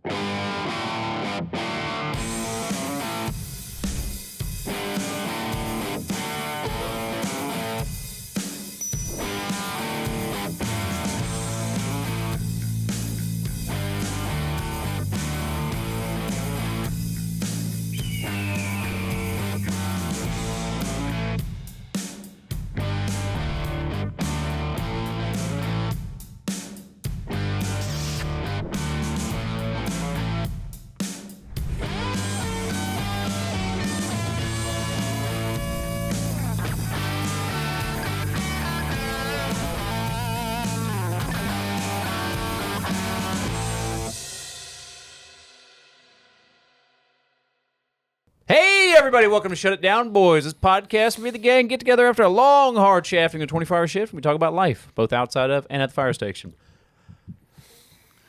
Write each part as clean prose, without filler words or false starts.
Hey, everybody, welcome to Shut It Down, Boys. This podcast where we, the gang, get together after a long, hard shafting, a 24-hour shift, and we talk about life, both outside of and at the fire station.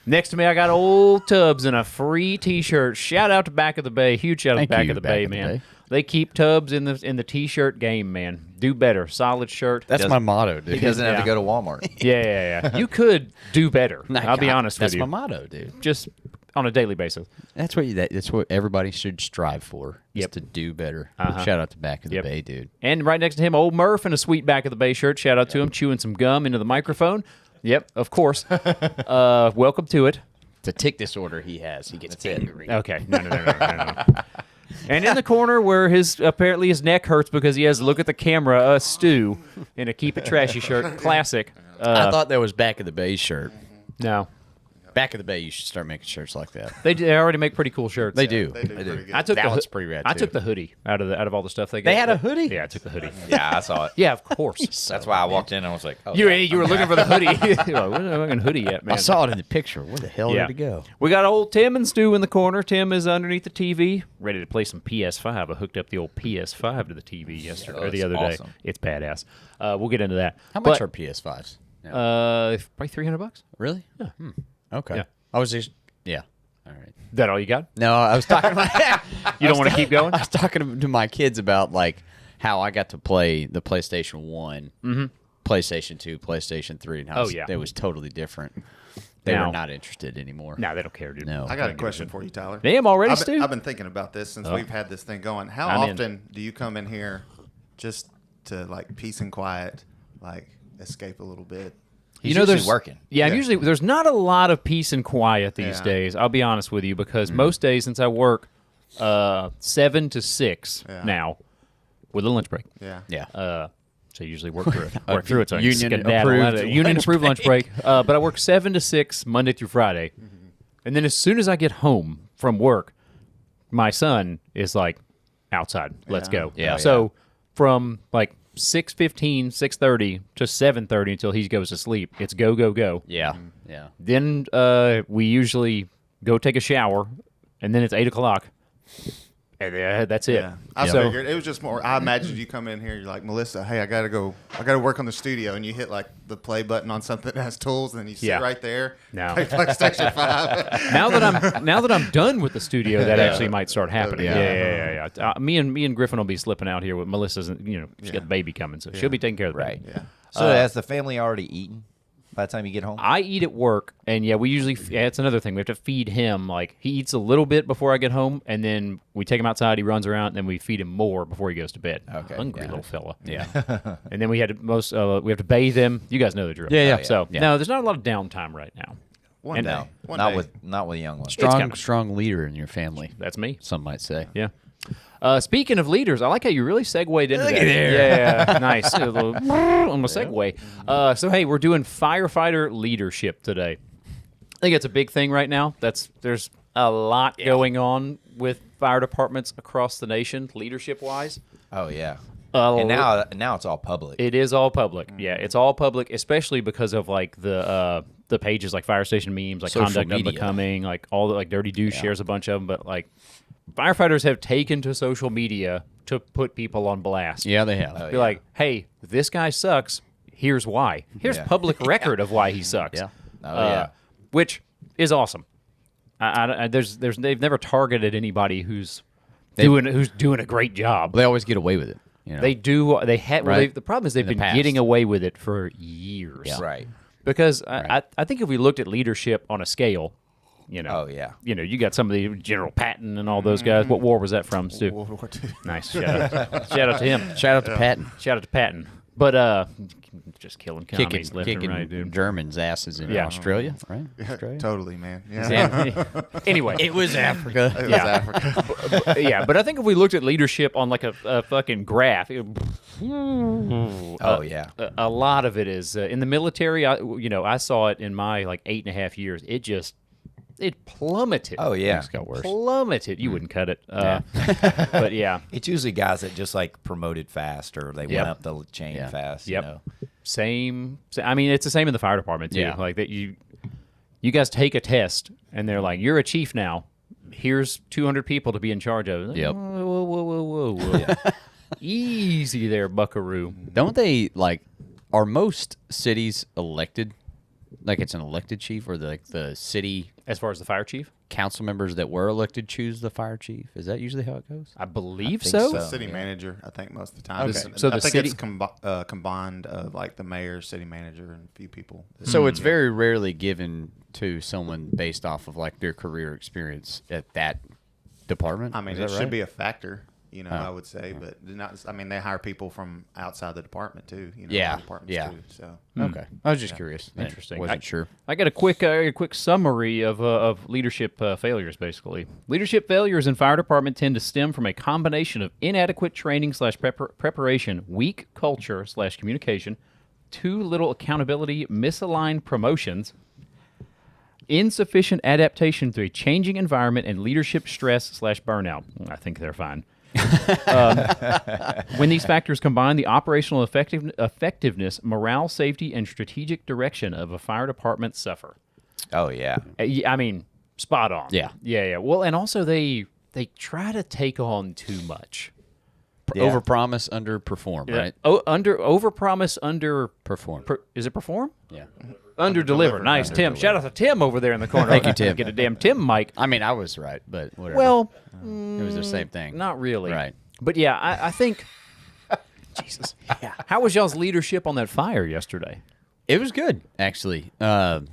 Next to me, I got old Tubbs in a free T-shirt. Shout out to Back of the Bay. Huge shout out to Back of the Bay, man. They keep Tubbs in the T-shirt game, man. Do better. Solid shirt. That's my motto, dude. He doesn't have to go to Walmart. Yeah. You could do better. I'll be honest with you. That's my motto, dude. Just on a daily basis. That's what everybody should strive for. Is to do better. Shout out to Back of the Bay, dude. And right next to him, old Murph in a sweet Back of the Bay shirt. Shout out to him, chewing some gum into the microphone. Yep, of course. Welcome to it. It's a tick disorder he has. He gets angry. Okay. No. And in the corner where apparently his neck hurts because he has to look at the camera, Stu, in a Keep It Trashy shirt. Classic. I thought that was Back of the Bay shirt. No. Back of the Bay, you should start making shirts like that. They already make pretty cool shirts. They do. They do. I took that one's pretty rad, I too. took the hoodie out of all the stuff they got. They had a hoodie? Yeah, I took the hoodie. Yeah, I saw it. Yeah, of course. That's why I walked in and I was like, oh, You were looking for the hoodie. You're like, where's the fucking hoodie at, man? I saw it in the picture. Where the hell did it go? We got old Tim and Stu in the corner. Tim is underneath the TV, ready to play some PS5. I hooked up the old PS5 to the TV yesterday or the other day. It's badass. We'll get into that. How much are PS5s? Probably $300. Really? Yeah. Okay. Yeah. I was just, all right. That all you got? No, I was talking about You don't want to keep going? I was talking to my kids about like how I got to play the PlayStation 1, PlayStation 2, PlayStation 3, and how it was totally different. They were not interested anymore. No, they don't care, dude. No. I got a question for you, Tyler. Damn, already, Stu? I've been thinking about this since we've had this thing going. How often do you come in here just to like peace and quiet, like escape a little bit? He's usually working. Yeah, usually there's not a lot of peace and quiet these days. I'll be honest with you because most days since I work 7 to 6 now with a lunch break. Yeah. So I usually work through it. So Union-approved Union-approved lunch break. But I work 7 to 6 Monday through Friday. And then as soon as I get home from work, my son is like, outside, let's go. Yeah. So from like 6:15, 6:30 to 7:30 until he goes to sleep, it's go, go, go. Yeah. Yeah. Then we usually go take a shower, and then it's 8 o'clock. And that's it. Yeah. I figured it was just more. I imagined you come in here, you're like, Melissa, hey, I gotta work on the studio, and you hit like the play button on something that has tools, and then you sit right there. No. Play PlayStation 5. now that I'm done with the studio, that actually might start happening. Yeah. Me and Griffin will be slipping out here with Melissa's. She's got the baby coming, so she'll be taking care of the baby. Yeah. So has the family already eaten by the time you get home? I eat at work, and we usually it's another thing. We have to feed him. Like he eats a little bit before I get home, and then we take him outside. He runs around, and then we feed him more before he goes to bed. Okay, Hungry little fella. Yeah. And then we have to bathe him. You guys know the drill. Yeah. So no, there's not a lot of downtime right now. One day. Not with young ones. Strong leader in your family. That's me. Some might say. Yeah. Speaking of leaders, I like how you really segued into that. there. Yeah, nice. A little on the segue. So, hey, we're doing firefighter leadership today. I think it's a big thing right now. There's a lot going on with fire departments across the nation, leadership-wise. Oh, yeah. And now it's all public. It is all public. Yeah, it's all public, especially because of like the pages like Fire Station Memes, like Social Conduct media. Unbecoming, like all the like Dirty Douche shares a bunch of them, but like firefighters have taken to social media to put people on blast. Yeah, they have. Be like, hey, this guy sucks. Here's why. Here's public record of why he sucks. Yeah. Which is awesome. They've never targeted anybody who's doing a great job. They always get away with it. They do. They have. Right. Well, the problem is they've been getting away with it for years. Right. Because I think if we looked at leadership on a scale, you know. Oh, yeah. You know, you got some of the General Patton and all those guys. What war was that from, Stu? World War II. Nice. Shout out to him. Shout out to Patton. Shout out to Patton. But just killing commies left and Kicking right, dude. Germans' asses in Australia, right? Australia. Totally, man. Yeah. Anyway, It was Africa. It was Africa. yeah, but I think if we looked at leadership on like a fucking graph, a lot of it is in the military. I saw it in my like 8.5 years. It plummeted. Oh, yeah. It's got worse. Plummeted. You wouldn't cut it. But yeah. It's usually guys that just like promoted fast or they went up the chain fast. Yep. You know? Same. I mean, it's the same in the fire department too. Yeah. Like that, you guys take a test and they're like, "You're a chief now. Here's 200 people to be in charge of." Yep. Whoa. Easy there, Buckaroo. Don't they are most cities elected? Like it's an elected chief, or the city As far as the fire chief, council members that were elected choose the fire chief? Is that usually how it goes? I believe think so. The city manager, I think, most of the time. Okay. So I the think city- it's combined of like the mayor, city manager, and a few people. So it's very rarely given to someone based off of like their career experience at that department. I mean, Is it that should right? be a factor, I would say, but not. I mean, they hire people from outside the department too. Yeah, other departments yeah. too. So Okay, I was just curious. Interesting. Wasn't sure. I got a quick summary of leadership failures. Basically, leadership failures in fire department tend to stem from a combination of inadequate training / preparation, weak culture / communication, too little accountability, misaligned promotions, insufficient adaptation to a changing environment, and leadership stress / burnout. I think they're fine. When these factors combine, the operational effectiveness, morale, safety, and strategic direction of a fire department suffer. Oh, yeah. I mean, spot on. Yeah. Yeah. Well, and also they try to take on too much. Yeah. Overpromise, underperform, right? Overpromise, Perform. is it perforom? Yeah. Under deliver. Nice, Tim. Shout out to Tim over there in the corner. Thank you, Tim. Get a damn Tim mic. I mean, I was right, but whatever. Well, it was the same thing. not really. Right. But yeah, I think. Jesus. Yeah. How was y'all's leadership on that fire yesterday? It was good, actually. Was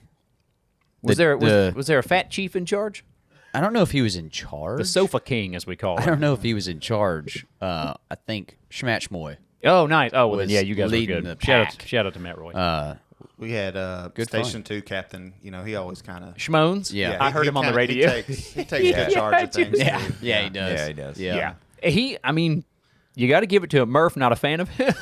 there a fat chief in charge? I don't know if he was in charge. The sofa king, as we call I it. don't know if he was in charge. I think Schmatchmoy. Oh, nice. Oh, well, then, was yeah, you guys were leading good. the Shout pack. out to Matt Roy. we had Good Station 2 captain. He always kind of. Schmones? Yeah. I heard him on the radio. He takes good charge of things. Yeah, too. yeah, he does. Yeah, he does. Yeah. I mean, you got to give it to him. Murph, not a fan of him.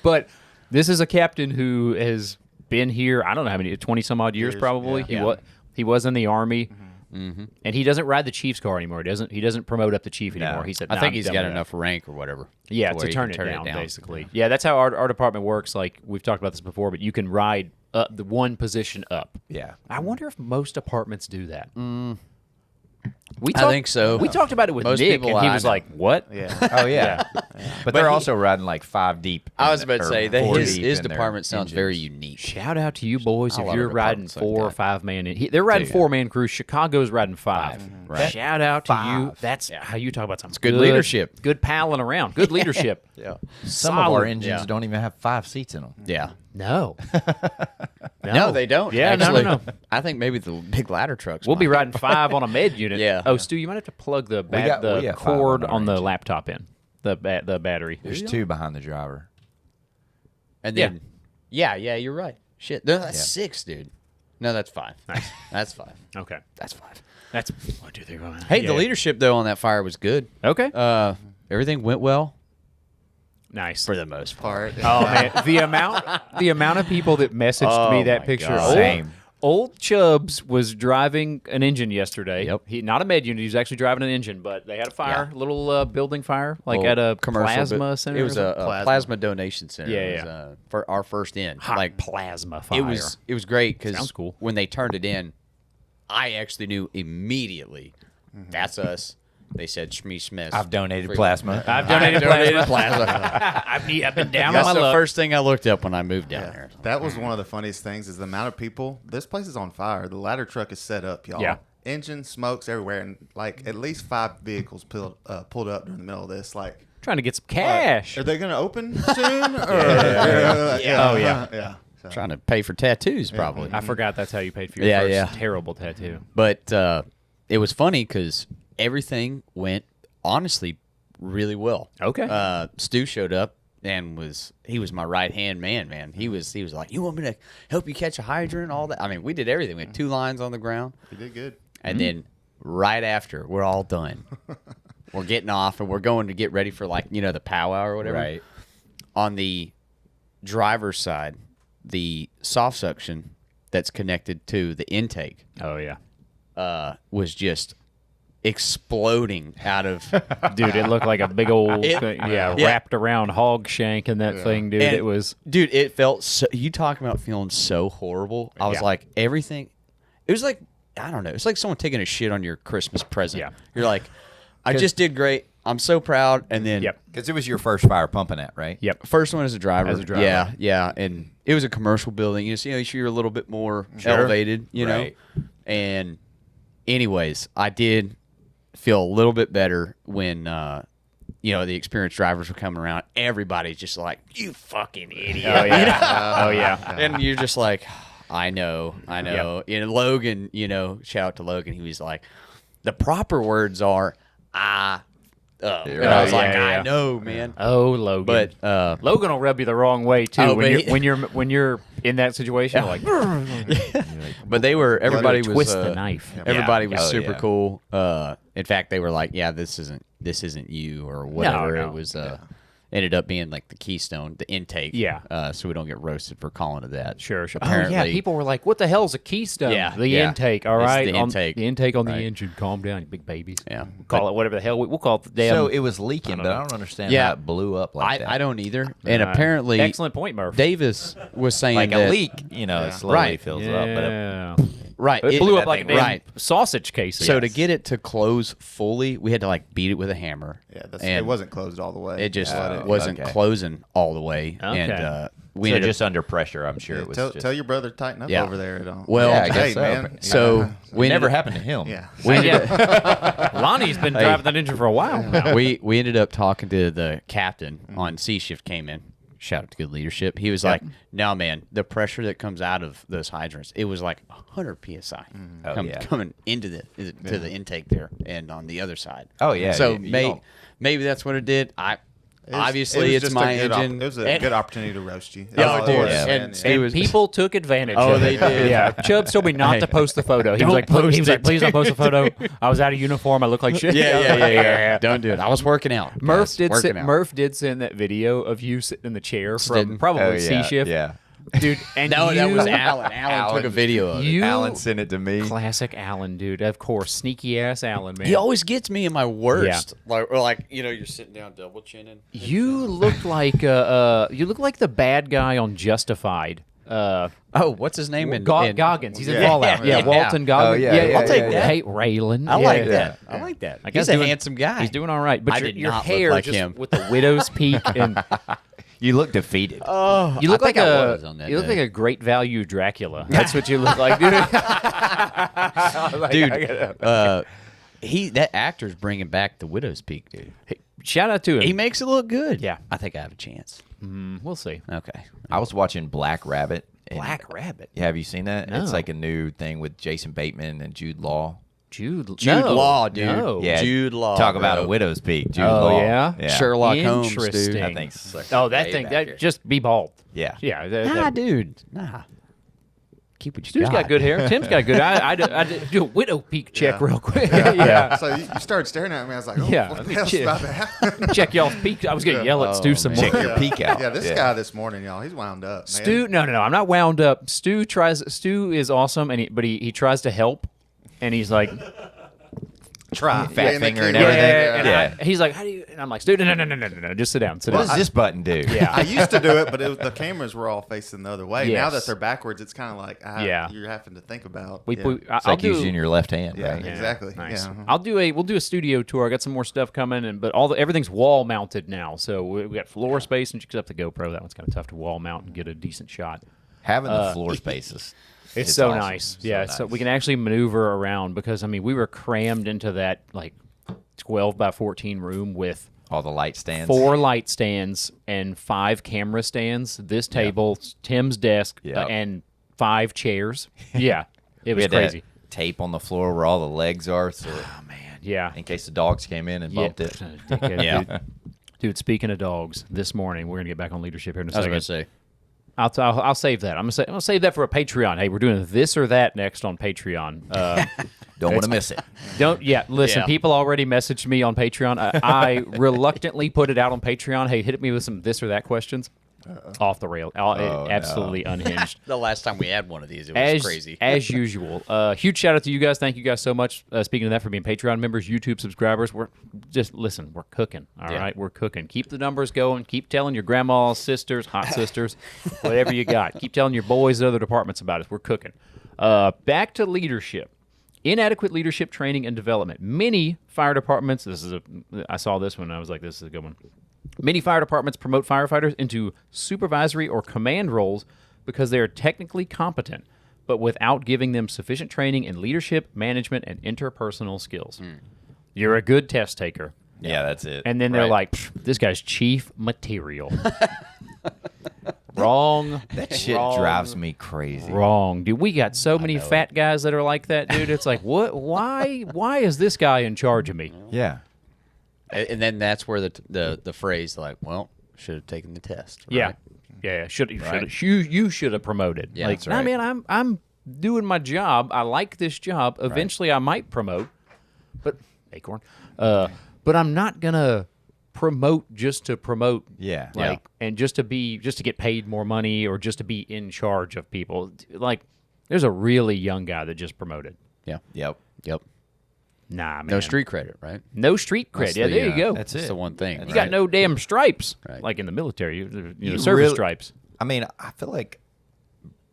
But this is a captain who has been here, I don't know how many, 20 some odd years probably. yeah. He was in the Army. And he doesn't ride the Chiefs car anymore. He doesn't promote up the Chief anymore. He said, I "Nah, think I'm he's done got with that." enough rank or whatever. Yeah, where to he turn can it down, down. basically. Yeah, that's how our department works. Like, we've talked about this before, but you can ride up the one position up. Yeah. I wonder if most departments do that. I think so. We talked about it with Most Nick, people and he I was know. like, "What?" Yeah. Oh, yeah. But they're also riding like 5 deep. I was about to say that his in their department sounds engines. very unique. Shout out to you boys A if lot of you're riding departments like 4 or that. 5 man. They're riding 4-man crews. Chicago's riding 5. Right. Shout out to you. 5. That's how you talk about something. good leadership. Good palling around. Good leadership. Yeah. Some of our Solid. engines Yeah. don't even have 5 seats in them. Yeah. No. No, they don't. Yeah, actually. no. I think maybe the big ladder trucks. We'll be might. riding 5 on a med unit. Yeah. Oh, Stu, you might have to plug the We got 5 cord on our on the engine. laptop in. The battery. There's 2 behind the driver. And then, yeah, you're right. Shit, no, that's 6, dude. No, that's 5. Nice. That's 5. Okay. That's 5. That's 1, 2, 3, 4. Hey, the leadership though on that fire was good. Okay. Everything went well Nice. for the most part. Part. Oh man, the amount of people that messaged me that my picture. God. Same. Old Chubbs was driving an engine yesterday. Yep. He not a med unit. He was actually driving an engine, but they had a fire, little building fire, like Well, at a commercial, plasma but center. It was or a something? plasma donation center. Yeah, It was, for our first in. Hot Like plasma fire. it was great because Sounds cool. when they turned it in, I actually knew immediately that's us. They said Shmee Smith. I've donated plasma. I've donated plasma. plasma. I've been down on That's my the luck. first thing I looked up when I moved down here. That was one of the funniest things is the amount of people. This place is on fire. The ladder truck is set up, y'all. Yeah. Engine smokes everywhere, and like at least 5 vehicles pulled up during the middle of this. Like, Trying to get some cash. are they going to open soon? Or, Oh, yeah. yeah. Trying to pay for tattoos, probably. I forgot that's how you paid for your first terrible tattoo. But it was funny because everything went, honestly, really well. Okay. Stu showed up and he was my right-hand man. He was like, you want me to help you catch a hydrant, all that? I mean, we did everything. We had 2 lines on the ground. You did good. And then right after, we're all done. We're getting off, and we're going to get ready for, like, the powwow or whatever. Right. On the driver's side, the soft suction that's connected to the intake Oh, yeah. was just exploding out of Dude, it looked like a big old It- thing, yeah. wrapped around hog shank and that thing, dude. And, It was dude, it felt so, you talking about feeling so horrible. I was Yeah. like, everything, it was like, I don't know, it's like someone taking a shit on your Christmas present. Yeah. You're like, I just did great, I'm so proud. And then Yep. Because it was your first fire pumping at, right? Yep. first one as a driver. As a driver. Yeah. And it was a commercial building. You're a little bit more elevated, Right. know. And anyways, I did feel a little bit better when the experienced drivers were coming around. Everybody's just like, you fucking idiot. Oh, yeah. Oh, yeah. And you're just like, I know. And Logan, shout out to Logan. He was like, the proper words are, and I was like, I know, man. Oh, Logan. But Logan will rub you the wrong way, too. Oh, when, but you're, when you're in that situation, like, but everybody was twist the knife. Everybody was Oh, super yeah. cool. In fact, they were like, yeah, this isn't you or whatever. No. It was ended up being like the keystone, the intake. Yeah. So we don't get roasted for calling it that. Sure. Apparently, Oh, yeah. People were like, what the hell's a keystone? Yeah, The yeah. intake, all It's right? the intake. The intake on the Right. engine. Calm down, you big babies. Yeah. We'll call it whatever the hell. We'll call it the damn. So it was leaking, but I don't understand Yeah. how it blew up like that. I don't either. And apparently, Excellent point, Murph. Davis was saying Like that, a leak, it slowly Right. fills up. But Yeah. right? It blew up that like a thing- damn right. sausage case. So to get it to close fully, we had to like beat it with a hammer. Yeah, and it wasn't closed all the way. It just Oh, wasn't okay. closing all the way, Okay. and we so ended up just under pressure, I'm sure it was. Tell, just, tell your brother to tighten up Yeah. over there. Well, Yeah, I guess hey, so, man. but- So we it never ended, happened to him. Yeah. we ended up, Lonnie's been driving that engine for a while now. we ended up talking to the captain on C shift. Came in. Shout out to good leadership. He was like, "No, man, the pressure that comes out of those hydrants, it was like 100 psi Oh, yeah. coming into the intake there and on the other side. Oh, yeah, So you don't- maybe that's what it did. Obviously, was it's just my a good engine. It was a good opportunity to roast you. Yeah, That's of all it course. was. And Yeah. it was People took advantage Oh, of they it. did. Yeah. Chubb told me not to post the photo. He was Don't like, post it, please don't post the photo. I was out of uniform. I look like shit. yeah. Don't do it. I was working out. Murph guys, did working out. Murph did send that video of you sitting in the chair from Sitting. probably Oh, C yeah, shift. Yeah. Dude, and No, that you, was Alan. Alan took a video of it. you Alan sent it to me. classic Alan, dude. Of course, sneaky ass Alan, man. He always gets me in my worst. Like you're sitting down double chinning. You look like the bad guy on Justified. Oh, what's his name? Goggins. He's in Yeah. Fallout. Yeah, Yeah. Walton Goggins. Oh, yeah, I'll take that. Hey, Raylan. I like Yeah. that. I like that. I guess He's a doing- handsome guy. He's doing all right. But I your, did your not look hair like just him. with the widow's peak and You look defeated. Oh, you look I think like I was on that you look day. like a great value Dracula. That's what you look like, dude. Dude, that actor's bringing back the widow's peak, dude. Shout out to him. He makes it look good. Yeah. I think I have a chance. We'll see. Okay. I was watching Black Rabbit. and- Rabbit. Yeah, have you seen that? No. It's like a new thing with Jason Bateman and Jude Law. Jude Jude Law, dude. No. Yeah, Jude Law, Talk about bro. a widow's peak. Jude Oh, Law. yeah? Sherlock Holmes, Interesting. dude. I think so. Oh, that Way thing. back That here. just be bald. Yeah. Yeah. Nah, dude. Nah. Keep what you Dude's got good hair. Tim's got good. I do a widow peak check Yeah. real quick. yeah. So you started staring at me. I was like, oh, Yeah, what let the me hell's check. about to happen? Check y'all's peak. I was gonna yell at Stu some Check more. your peak out. Yeah, this guy this morning, y'all, he's wound up. Man. Stu, no, I'm not wound up. Stu is awesome, and he tries to help, and he's like, Try Yeah, fat in the finger and keyboard. everything. yeah, and he's like, how do you? And I'm like, Stu, no, just sit down, What does this button do? Yeah. I used to do it, but the cameras were all facing the other way. Now Yes. that they're backwards, it's kind of like you're having to think about. We yeah. put. It's like using your left hand, Yeah. right? Exactly. Nice. Yeah. We'll do a studio tour. I got some more stuff coming, but everything's wall mounted now. So we got floor space, and except the GoPro, that one's kind of tough to wall mount and get a decent shot. Having the floor spaces. It's so awesome. nice. So Yeah, nice. so we can actually maneuver around because we were crammed into that like 12 by 14 room with All the light stands. 4 light stands and 5 camera stands. This table, Tim's desk, and 5 chairs. Yeah, it was crazy. Tape on the floor where all the legs are. So yeah. in case the dogs came in and bumped it. Dickhead, dude, speaking of dogs, this morning we're gonna get back on leadership here in a second. I was gonna say. I'll save that. I'm gonna save that for a Patreon. Hey, we're doing this or that next on Patreon. Don't want to miss it. Listen, people already messaged me on Patreon. I reluctantly put it out on Patreon. Hey, hit me with some this or that questions. Off the rail. Absolutely unhinged. The last time we had one of these, it was crazy. As usual. Huge shout out to you guys. Thank you guys so much. Speaking of that, for being Patreon members, YouTube subscribers. We're cooking. All right, we're cooking. Keep the numbers going. Keep telling your grandmas, sisters, hot sisters, whatever you got. Keep telling your boys in other departments about us. We're cooking. Back to leadership. Inadequate leadership training and development. Many fire departments, I saw this one and I was like, this is a good one. Many fire departments promote firefighters into supervisory or command roles because they are technically competent, but without giving them sufficient training in leadership, management, and interpersonal skills. You're a good test taker. Yeah, that's it. And then they're like, this guy's chief material. Wrong. That shit drives me crazy. Wrong, dude. We got so many fat guys that are like that, dude. It's like, what? Why is this guy in charge of me? Yeah. And then that's where the phrase like, well, should have taken the test. Right? Yeah. You should have promoted. Yeah, like, that's right. Man, I'm doing my job. I like this job. Eventually, I might promote, but Acorn. But I'm not gonna promote just to promote. Yeah. And just to get paid more money or just to be in charge of people. Like, there's a really young guy that just promoted. Yeah. Yep. Nah, man. No street credit, right? No street cred. That's There you go. That's That's it. the one thing. You got no damn stripes, Right. like in the military. You You service really- stripes. I mean, I feel like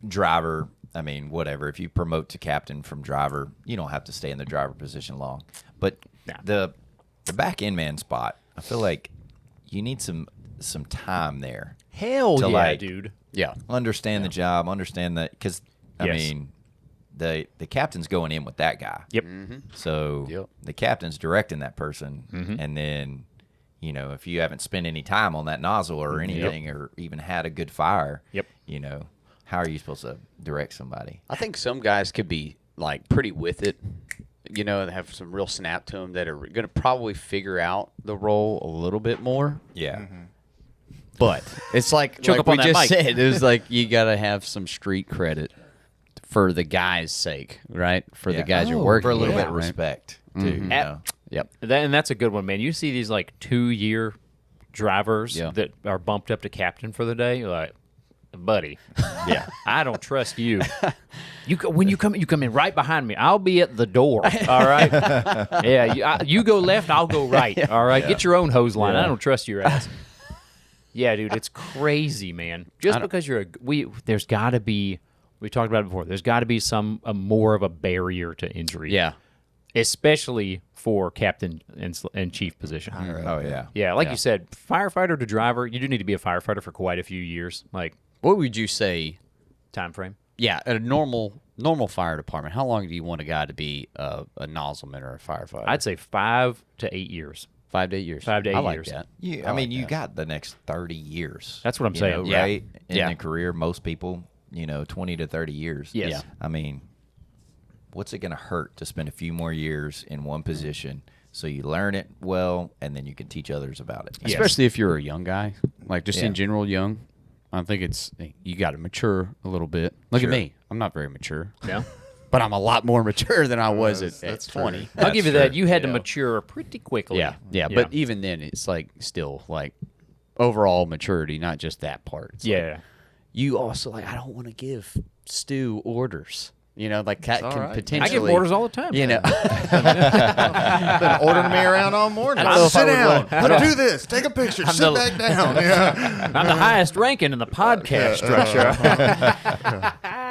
driver, whatever. If you promote to captain from driver, you don't have to stay in the driver position long. But the back end man spot, I feel like you need some time there. Hell to, yeah, like, dude. Yeah. Understand the job, understand that, because Yes. the captain's going in with that guy. Yep. So the captain's directing that person, and then if you haven't spent any time on that nozzle or anything, or even had a good fire, how are you supposed to direct somebody? I think some guys could be like pretty with it, and have some real snap to them that are going to probably figure out the role a little bit more. Yeah. But it's like Choke up on we that just mic. said, it was like you got to have some street credit for the guy's sake, right? For the guys you're working for a little with, bit of right? respect too. Yep. And that's a good one, man. You see these like 2-year drivers that are bumped up to captain for the day. You're like, buddy, I don't trust you. When you come in right behind me. I'll be at the door. All right. You go left, I'll go right. All right. Get your own hose line. I don't trust your ass. Yeah, dude, it's crazy, man. Just because there's got to be. We talked about it before. There's got to be a more of a barrier to injury. Yeah. Especially for captain and chief position. Oh yeah. Yeah, like you said, firefighter to driver, you do need to be a firefighter for quite a few years. Like, What would you say? time frame? Yeah, at a normal fire department, how long do you want a guy to be a nozzleman or a firefighter? I'd say 5 to 8 years. 5 to 8 years. 5 to 8 I like years. that. You got the next 30 years. That's what I'm saying. Yeah. Right? In Yeah. a career, most people, 20 to 30 years. Yes. Yeah. I mean, what's it going to hurt to spend a few more years in one position so you learn it well and then you can teach others about it? Especially if you're a young guy, like just Yeah. in general young. I think you got to mature a little bit. Look Sure. at me. I'm not very mature. Yeah. But I'm a lot more mature than I was at that's true. 20. I'll give you that. You had to Yeah. mature pretty quickly. Yeah. But even then, it's like still like overall maturity, not just that part. It's like, you also I don't want to give Stu orders. Like that can right. potentially. I give orders all the time. You know, Been ordering me around all morning. I don't know if I Sit would down. want- Do this. Take a picture. Sit back down. Yeah. I'm the highest ranking in the podcast structure.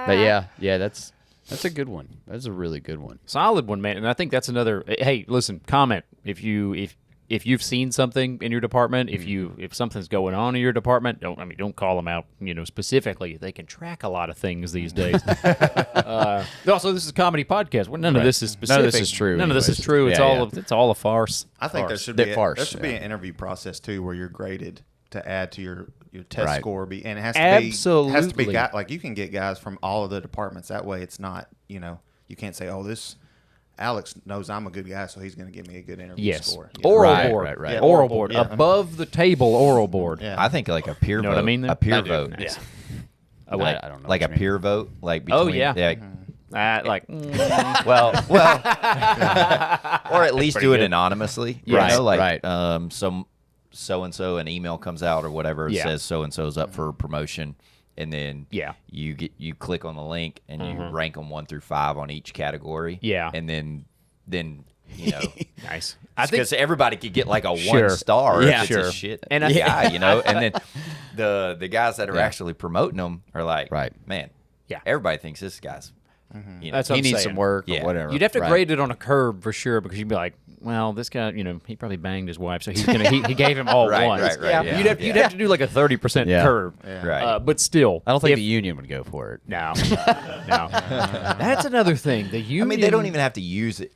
but yeah, that's a good one. That's a really good one. Solid one, man. And I think that's another. Hey, listen, comment if if you've seen something in your department, if something's going on in your department, don't call them out, specifically. They can track a lot of things these days. Also, this is a comedy podcast. Well, none of this is specific. None of this is true. None of this is true. It's it's all a farce. I think there should be an interview process too, where you're graded to add to your test score. And it has to Absolutely. be like you can get guys from all of the departments. That way, it's not you can't say, oh, this Alex knows I'm a good guy, so he's going to give me a good interview score. Oral Right, board. right, right. Yeah, Oral oral board, board. yeah. Above the table oral board. Yeah. I think like a peer vote. Know what I mean there? A peer I do. vote. Yeah. I don't know. Like a peer vote. Like between, well, or at least do it anonymously. Yes. Like so and so an email comes out or whatever says so and so's up for promotion, and then you click on the link and you rank them 1 through 5 on each category. Yeah, and then nice. I think everybody could get like a 1 star. Yeah, if it's a shit and guy, and then the guys that are actually promoting them are like, man, everybody thinks this guy's. That's what he I'm needs saying. some work or whatever. You'd have to grade it on a curve for sure, because you'd be like, well, this guy, he probably banged his wife, so he's gonna he gave him all ones. Right. You'd have to do like a 30% curve. Right. But still, I don't think the union would go for it. No. That's another thing. The union. I mean, they don't even have to use it.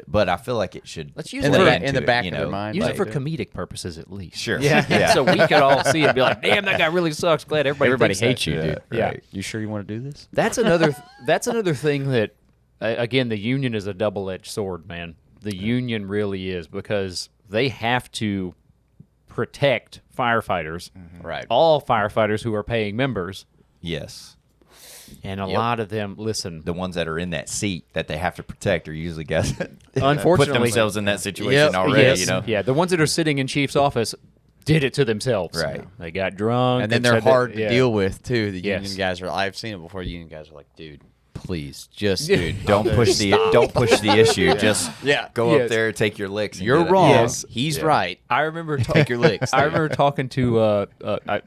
But I feel like it should. Let's use in it the back of their mind. Use it for comedic purposes at least. Sure. Yeah. So we could all see it and be like, damn, that guy really sucks. Glad everybody hates you, dude. Yeah. Right. You sure you want to do this? That's another thing that, again, the union is a double-edged sword, man. The union really is, because they have to protect firefighters, right? All firefighters who are paying members. Yes. And a lot of them, listen. The ones that are in that seat that they have to protect are usually guys that unfortunately put themselves in that situation already. Yeah, the ones that are sitting in chief's office did it to themselves. Right. They got drunk. And then they're hard to deal with, too. The Yes. union guys I've seen it before. The union guys are like, dude, please, just don't push the issue. Just go up there, take your licks. And you're get it. wrong. Yes. He's right. I remember take your licks. I remember talking to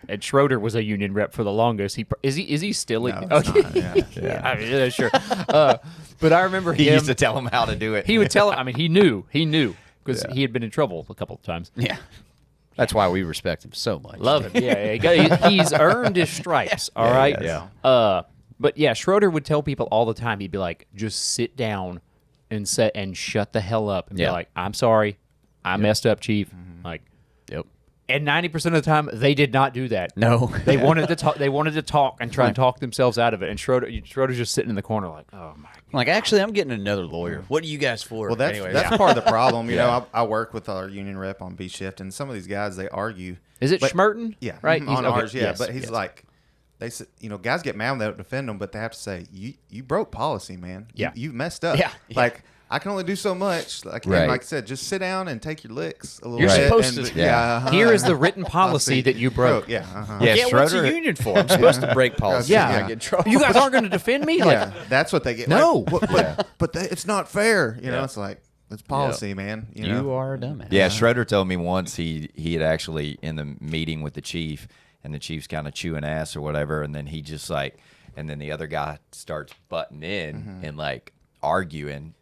Ed Schroeder was a union rep for the longest. Is he still? No, it's not, yeah. I mean, yeah, sure. But I remember He him. used to tell him how to do it. He would tell him. I mean, he knew because he had been in trouble a couple of times. Yeah. That's why we respect him so much. Love him. Yeah. He's earned his stripes. All right. Yeah. But yeah, Schroeder would tell people all the time. He'd be like, "Just sit down and shut the hell up," and be like, "I'm sorry, I messed up, Chief." Like, and 90% of the time, they did not do that. No, they wanted to talk. They wanted to talk and try and talk themselves out of it. And Schroeder's just sitting in the corner, like, "Oh my." Like, actually, I'm getting another lawyer. What are you guys for? Well, that's part of the problem. You know, I work with our union rep on B shift, and some of these guys, they argue. Is it Schmerton? Yeah, right. On ours, yeah. Yes, but he's like, they said, guys get mad when they don't defend them, but they have to say, you broke policy, man. You messed up. Yeah. Like, I can only do so much. Like, and like I said, just sit down and take your licks a little You're bit. supposed to. Here is the written policy that you broke. Yeah. Yeah, what's a union for? I'm supposed to break policy. Yeah. I get in trouble. You guys aren't going to defend me? Yeah, that's what they get. No. Like, but it's not fair. It's like, it's policy, man. You are a dumbass. Yeah, Schroeder told me once he had actually in the meeting with the chief, and the chief's kind of chewing ass or whatever, and then he just like, and then the other guy starts butting in and like arguing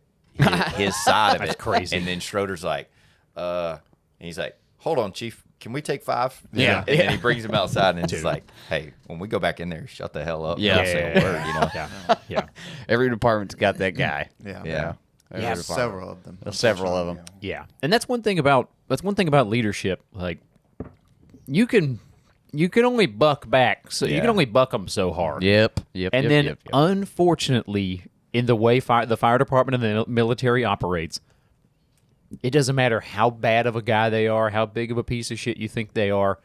his side of it. That's crazy. And then Schroeder's like, and he's like, "Hold on, Chief, can we take 5?" Yeah. And then he brings him outside and he's like, "Hey, when we go back in there, shut the hell up. Don't say a word, Yeah. Every department's got that guy. Yeah. Several of them. Several of them. Yeah, and that's one thing about leadership. Like, you can only buck back, so you can only buck them so hard. Yep. And then, unfortunately, in the way the fire department and the military operates, it doesn't matter how bad of a guy they are, how big of a piece of shit you think they are,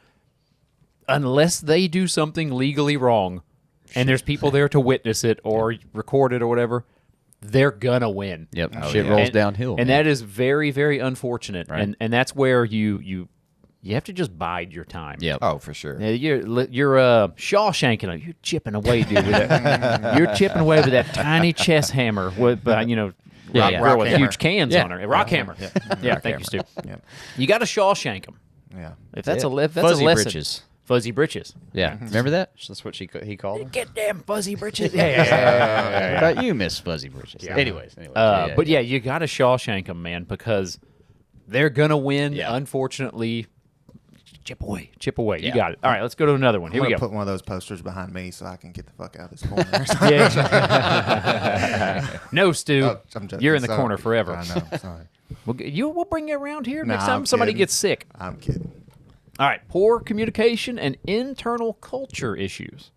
unless they do something legally wrong, and there's people there to witness it or record it or whatever, they're gonna win. Yep. Shit rolls downhill. And that is very, very unfortunate. Right. And that's where you have to just bide your time. Yep. Oh, for sure. You're Shawshanking. You're chipping away, dude. With that. You're chipping away with that tiny chess hammer with rock with hammer. huge cans on her. Rock hammer. Yeah. Thank you, Stu. Yep. You got to Shawshank them. Yeah. If that's a Fuzzy lesson. britches. Fuzzy britches. Yeah. Remember that? That's what he called them? Get them fuzzy britches. What about you, Miss Fuzzy Britches? Yeah. Anyways. But yeah, you got to Shawshank them, man, because They're going to win, Yeah. unfortunately. Chip away. You Yeah. got it. All right, let's go to another one. Here we go. Put one of those posters behind me so I can get the fuck out of this corner. Yeah. No, Stu. Oh, I'm joking. You're in the Sorry. corner forever. I know. Sorry. We'll bring you around here next Nah, time I'm somebody kidding. gets sick. I'm kidding. All right, poor communication and internal culture issues.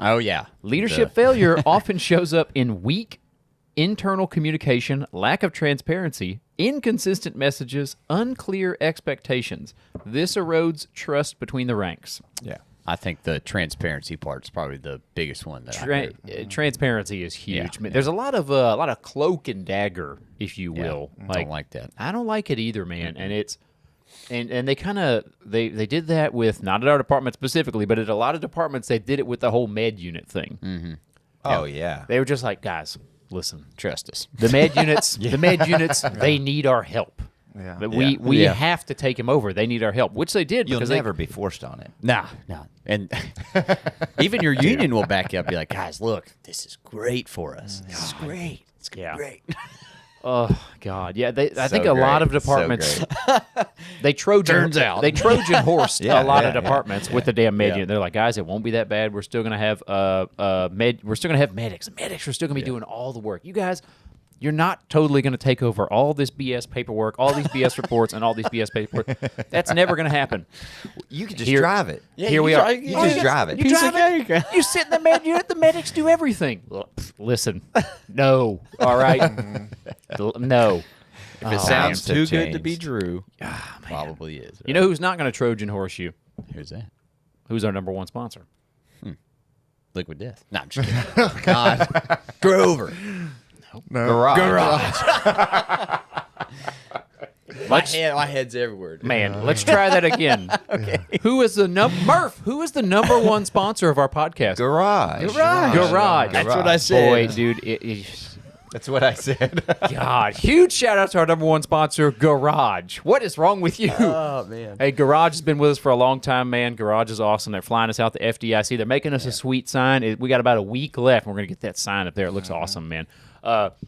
Oh yeah, Leadership failure often shows up in weak internal communication, lack of transparency, inconsistent messages, unclear expectations. This erodes trust between the ranks. Yeah. I think the transparency part is probably the biggest one that I heard. Transparency is huge. Yeah, I mean, there's a lot of cloak and dagger, if you will. I don't like that. I don't like it either, man. And it's and they kind of they did that with, not at our department specifically, but at a lot of departments they did it with the whole med unit thing. Mm-hmm. Oh, yeah. They were just like, guys, listen, Trust us. the med units, they need our help. Yeah. But we Yeah. have to take them over. They need our help, which they did You'll because never be forced on it. No. And even your union will back you up. Be like, guys, look, this is great for us. This is great. It's great. Oh God, yeah. I So think a lot of great. So departments they Trojan horsed Yeah, a lot of yeah, departments with the damn med Yeah. unit. They're like, guys, it won't be that bad. We're still gonna have we're still gonna have medics. The medics are still gonna be doing all the work. You guys, you're not totally gonna take over all this BS paperwork, all these BS reports, and all these BS paperwork. That's never gonna happen. You can just Here- drive it. Here we are. You just drive it. You drive it. You sit in the med unit. The medics do everything. Listen, no. All right, no. If it sounds too good to be true, probably is. You know who's not going to Trojan horse you? Who's that? Who's our number one sponsor? Liquid Death. No, I'm just kidding. God. Grover. Garage. My head's everywhere. Dude. Man, let's try that again. Okay. Who is the Murph? Who is the number one sponsor of our podcast? Garage. Garage. That's what I said. Boy, dude, That's what I said. God, huge shout out to our number one sponsor, Garage. What is wrong with you? Oh, man. Hey, Garage has been with us for a long time, man. Garage is awesome. They're flying us out to FDIC. They're making us a sweet sign. We got about a week left, and we're going to get that sign up there. It looks awesome, man.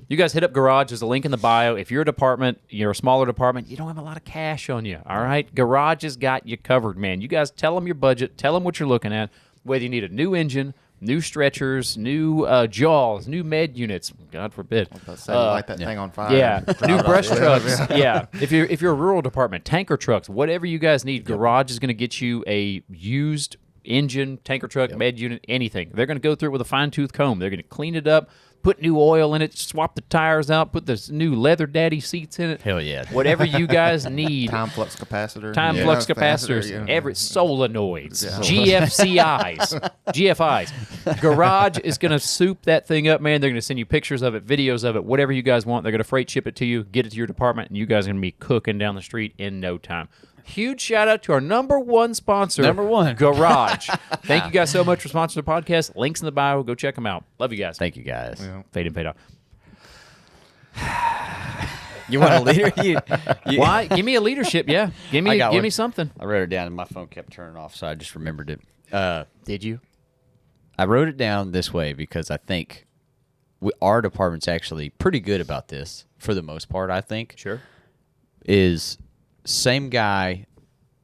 You guys hit up Garage. There's a link in the bio. If you're a department, you're a smaller department, you don't have a lot of cash on you, all right? Garage has got you covered, man. You guys tell them your budget. Tell them what you're looking at, whether you need a new engine, new stretchers, new jaws, new med units. God forbid. Light that thing on fire. Yeah, new brush off. trucks. Yeah, if you're a rural department, tanker trucks, whatever you guys need, Garage is going to get you a used engine, tanker truck, med unit, anything. They're going to go through it with a fine tooth comb. They're going to clean it up, put new oil in it, swap the tires out, put this new leather daddy seats in it. Hell yeah. Whatever you guys need. Time flux capacitor. Time flux capacitors, every solenoids, GFIs. Garage is going to soup that thing up, man. They're going to send you pictures of it, videos of it, whatever you guys want. They're going to freight ship it to you, get it to your department, and you guys are going to be cooking down the street in no time. Huge shout out to our number one sponsor, Garage. Thank you guys so much for sponsoring the podcast. Links in the bio. Go check them out. Love you guys. Thank you, guys. Yeah. Fade in, fade out. You want a leader? Why? Give me a leadership, yeah. Give me got one. something. I wrote it down, and my phone kept turning off, so I just remembered it. Did you? I wrote it down this way because I think our department's actually pretty good about this for the most part, I think. Sure. Is same guy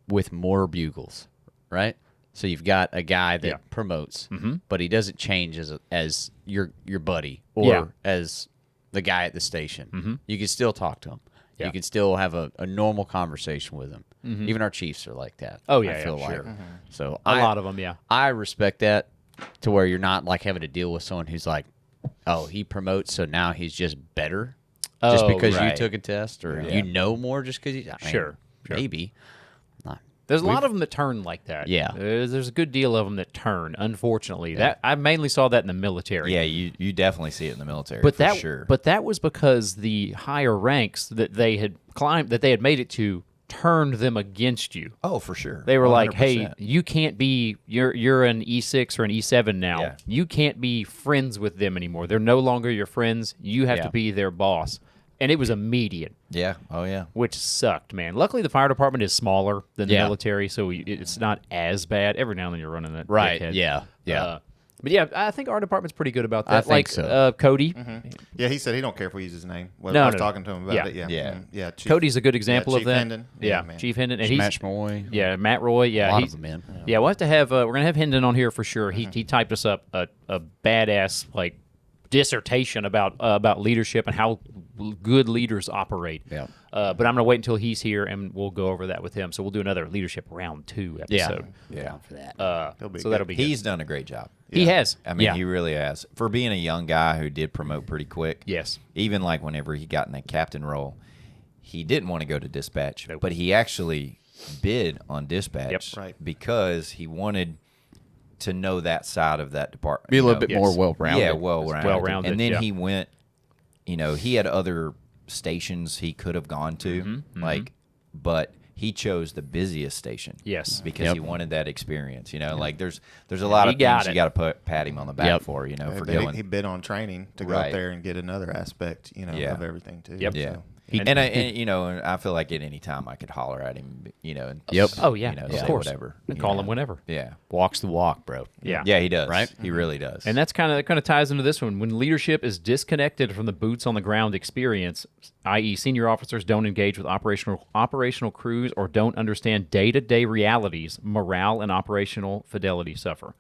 with more bugles, right? So you've got a guy that promotes, but he doesn't change as your buddy or as the guy at the station. You can still talk to him. Yeah. You can still have a normal conversation with him. Even our chiefs are like that. Oh, yeah, I feel yeah, like. sure. So A lot of them, yeah. I respect that to where you're not like having to deal with someone who's like, oh, he promotes, so now he's just better just because you took a test or you know more just because you. Sure. Maybe. There's a lot of them that turn like that. Yeah. There's a good deal of them that turn, unfortunately. That I mainly saw that in the military. Yeah, you definitely see it in the military, But for that sure. but that was because the higher ranks that they had climbed, that they had made it to, turned them against you. Oh, for sure. They were like, 100%. "Hey, you can't be you're an E6 or an E7 now. Yeah. You can't be friends with them anymore. They're no longer your friends. You have Yeah. to be their boss." And it was immediate, Yeah. Oh, yeah. which sucked, man. Luckily, the fire department is smaller than the Yeah. military, so it's not as bad. Every now and then you're running that Right. dickhead. Yeah. Yeah. But yeah, I think our department's pretty good about that. I think so. Cody. Yeah, he said he don't care if we use his name. Well, No, I was no. talking to him about Yeah. it. Yeah, Yeah. yeah. Chief, Cody's a good example of Chief that. Hendon. Yeah, man. Chief Hendon. And Smash Moy. Yeah, Matt Roy. Yeah, A lot he's of them, man. Yeah, we'll have to have we're gonna have Hendon on here for sure. He typed us up a badass like dissertation about leadership and how good leaders operate. Yeah. But I'm gonna wait until he's here and we'll go over that with him. So we'll do another leadership round 2 episode. Yeah. For that. So good. that'll be good. He's done a great job. He has. I mean, yeah. he really has. For being a young guy who did promote pretty quick. Yes. Even like whenever he got in that captain role, he didn't want to go to dispatch, Nope. but he actually bid on dispatch Yep. Right. because he wanted to know that side of that department. Be a you little know? bit more well-rounded. Yeah, well-rounded. Well-rounded, And then yeah. he went, he had other stations he could have gone to, but he chose the busiest station. Yes. Because Yep. he wanted that experience. Like there's a lot He of got things it. you got to pat him on the back Yep. for, for But going. he bid on training to go Right. up there and get another aspect, Yeah. of everything too. Yep. Yeah. So. And I feel like at any time I could holler at him, and Yep. Oh yeah, of of course. whatever. And you call know. him whenever. Yeah. Walks the walk, bro. Yeah. Yeah, he does. Right? He really does. And that kind of ties into this one. When leadership is disconnected from the boots on the ground experience, i.e., senior officers don't engage with operational crews or don't understand day-to-day realities, morale and operational fidelity suffer.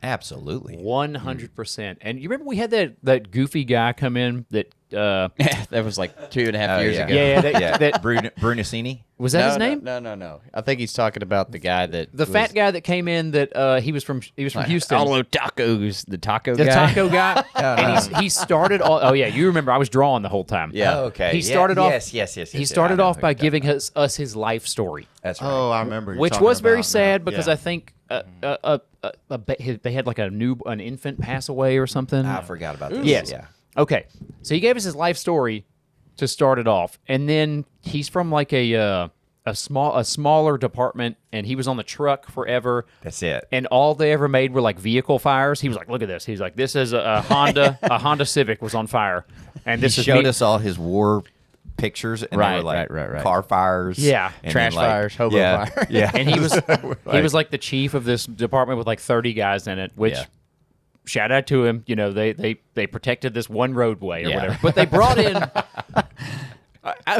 Absolutely. 100%. And you remember we had that goofy guy come in that That was like 2.5 years ago. Yeah, that Brunacini? was that No, his name? No. I think he's talking about the guy that The fat guy that came in that he was from Houston. Although tacos, the taco The guy. taco guy, and he started. Oh yeah, you remember? I was drawing the whole time. Yeah. Oh, okay. He started off. Yes. He started off by giving us his life story, That's right. Oh, I remember. you're which talking was very about sad now. because Yeah. I think they had like an infant pass away or something. I forgot about this. Yes. Yeah. Okay. So he gave us his life story to start it off, and then he's from like a smaller department, and he was on the truck forever. That's it. And all they ever made were like vehicle fires. He was like, "Look at this." He's like, "This is a Honda. A Honda Civic was on fire, and He this is showed me." us all his war pictures, and they Right, were like right. car fires. Yeah. and Trash then, like, fires, hobo yeah, fires. Yeah. And he was like the chief of this department with like 30 guys in it, which Yeah. shout out to him. They protected this one roadway or Yeah. whatever. But they brought in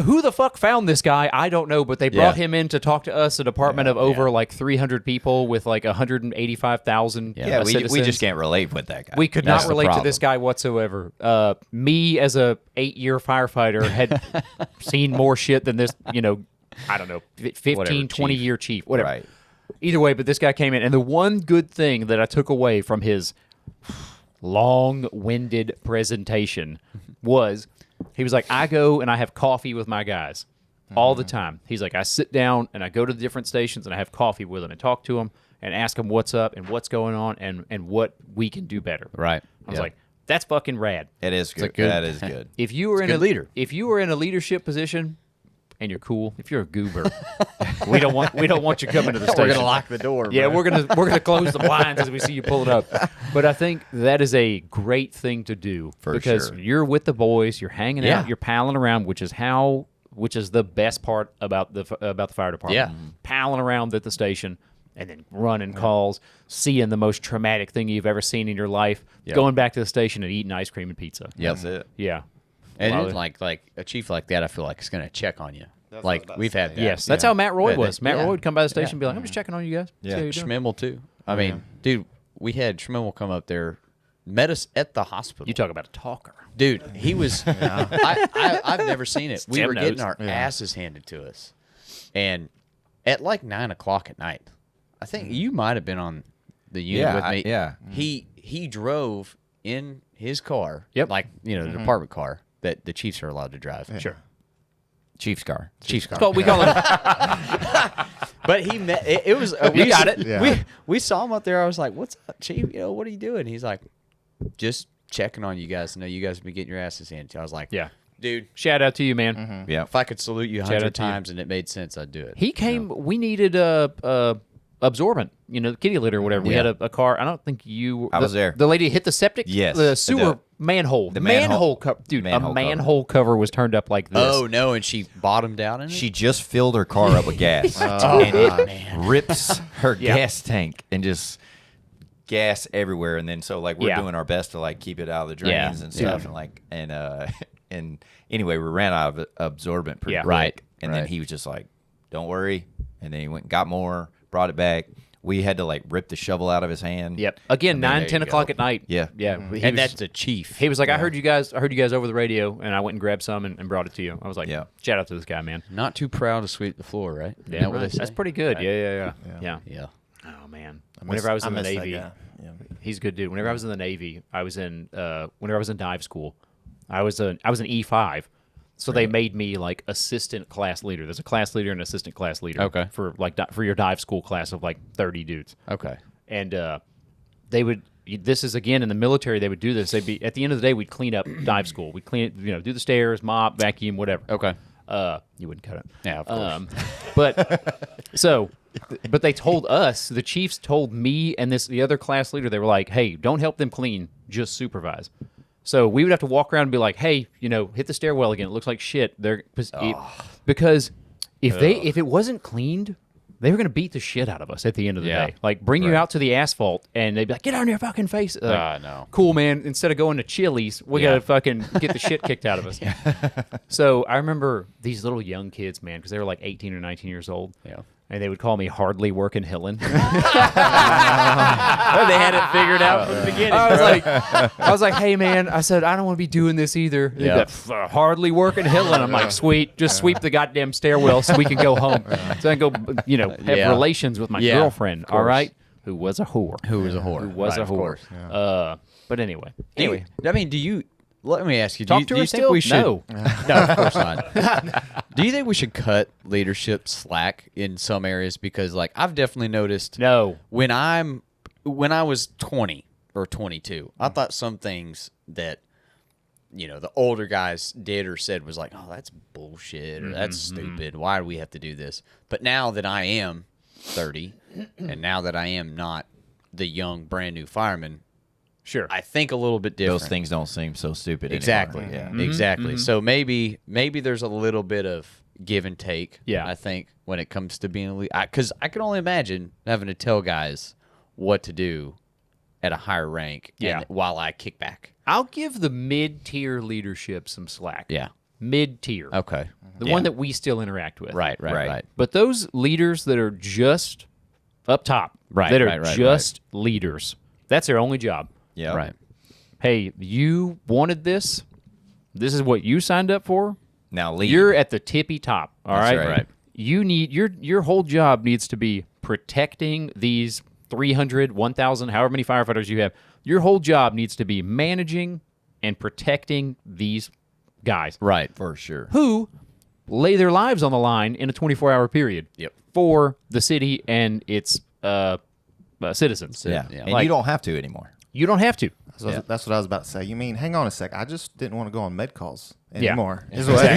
who the fuck found this guy? I don't know, but they brought Yeah. him in to talk to us, a department of over like 300 people with like 185,000 Yeah, we citizens. just can't relate with that guy. We could That's not the relate to problem. this guy whatsoever. Me as a 8-year firefighter had seen more shit than this, I don't know, 15, Whatever, 20-year chief, whatever. Right. Either way, but this guy came in, and the one good thing that I took away from his long-winded presentation was he was like, I go and I have coffee with my guys all the time. He's like, I sit down and I go to the different stations and I have coffee with them and talk to them and ask them what's up and what's going on and what we can do better. Right. I was Yeah. like, that's fucking rad. It is good. good- That is good. If you were in good a leader. if you were in a leadership position and you're cool, if you're a goober, we don't want you coming to the station. We're gonna lock the door. Yeah, bro. we're gonna close the blinds as we see you pulling up. But I think that is a great thing to do because sure. you're with the boys, you're hanging Yeah. out, you're palling around, which is the best part about the fire department. Yeah. Palling around at the station and then running calls, seeing the most traumatic thing you've ever seen in your life, Yep. going back to the station and eating ice cream and pizza. Yep. That's it. Yeah. And Wow. it's like a chief like that, I feel like is gonna check on you. That's what I was Like about to we've had say. that. Yes, that's how Matt Roy Yeah, was. Matt yeah. Roy would come by the station and be like, I'm just checking on you guys. See Yeah. how you're doing. Schmimmel too. I mean, dude, we had Schmimmel come up there, met us at the hospital. You talk about a talker. Dude, he was. I've never seen it. We Tim were getting knows. our asses handed to us, and at like 9:00 at night, I think you might have been on the unit Yeah, with me. yeah. He drove in his car. Yep. Like the department car that the chiefs are allowed to drive. Sure. Chief's car. Chiefs car. We call him. But he met. It was. You got it. Yeah. We saw him up there. I was like, "What's up, Chief? What are you doing?" He's like, "Just checking on you guys. I know you guys have been getting your asses handed." I was like, Yeah. dude, Shout out to you, man. Yeah. if I could salute you out 100 to you. times and it made sense, I'd do it." He came. We needed absorbent, kitty litter or whatever. We Yeah. had a car. I don't think you. I was there. The lady hit the septic. Yes. The sewer manhole. the manhole manhole- cover. Dude, manhole a manhole cover was turned up like this. Oh no! And she bottomed out in it. She just filled her car up with gas. Oh, and it rips her Yeah. gas tank and just gas everywhere, and then so like we're Yeah. doing our best to like keep it out of the drains and stuff, and like and anyway, we ran out of absorbent pretty quick, Right. and then he was just like, "Don't worry," and then he went and got more, brought it back. We had to like rip the shovel out of his hand. Yep. Again, there 9, you 10 o'clock go. at night. Yeah. Yeah. And that's the chief. He was like, I heard you guys over the radio, and I went and grabbed some and brought it to you. I was like, Yeah. shout out to this guy, man. Not too proud to sweep the floor, right? Isn't Yeah, that what they say? that's pretty good. Yeah. Yeah. Oh man. Whenever I was in the miss that Navy, guy. Yeah. he's a good dude. Whenever I was in the Navy, I was in whenever I was in dive school, I was an E5. So they made me like assistant class leader. There's a class leader and assistant class leader. Okay. For like for your dive school class of like 30 dudes. Okay. And they would. This is again in the military. They would do this. They'd be at the end of the day. We'd clean up dive school. We'd clean it. Do the stairs, mop, vacuum, whatever. Okay. You wouldn't cut it. Yeah, of course. But they told us, the chiefs told me and the other class leader, they were like, hey, don't help them clean, just supervise. So we would have to walk around and be like, hey, hit the stairwell again. It looks like shit. Because if it wasn't cleaned, they were going to beat the shit out of us at the end of the day. Like, bring you out to the asphalt, and they'd be like, get on your fucking face. Like, no. Cool, man. Instead of going to Chili's, we got to fucking get the shit kicked out of us. So I remember these little young kids, man, because they were like 18 or 19 years old. Yeah. And they would call me hardly working Hillen. They had it figured out from the beginning. I was like, hey man, I said I don't want to be doing this either. They'd be like, hardly working Hillen. I'm like, sweet, just sweep the goddamn stairwell so we can go home. So I can go, have relations with my girlfriend. All right, who was a whore. Who was a whore? Who was a Of whore. course. But anyway, I mean, do you? Let me ask you. Talk do to you her think still? we should? No. No, of course not. Do you think we should cut leadership slack in some areas? Because, like, I've definitely noticed. No. When I was 20 or 22, I thought some things that the older guys did or said was like, oh, that's bullshit or that's stupid. Why do we have to do this? But now that I am 30, and now that I am not the young brand new fireman. Sure. I think a little bit different. Those things don't seem so stupid Exactly. anymore. Mm-hmm. Yeah. Exactly. So maybe there's a little bit of give and take. Yeah. I think when it comes to being a leader, because I can only imagine having to tell guys what to do at a higher rank. Yeah. And while I kick back. I'll give the mid-tier leadership some slack. Yeah. Mid-tier. Okay. The one that we still interact with. Right. But those leaders that are just up top, Right, that are right, just leaders, that's their only job. Yeah. Right. Hey, you wanted this. This is what you signed up for. Now lead. You're at the tippy top. All That's right. right. You need your whole job needs to be protecting these 300, 1,000, however many firefighters you have. Your whole job needs to be managing and protecting these guys. Right. for sure. Who lay their lives on the line in a 24-hour period. Yep. For the city and its citizens. Yeah. Yeah. And Like- you don't have to anymore. You don't have to. That's what I was about to say. You mean, hang on a sec. I just didn't want to go on med calls Yeah. anymore. Exactly.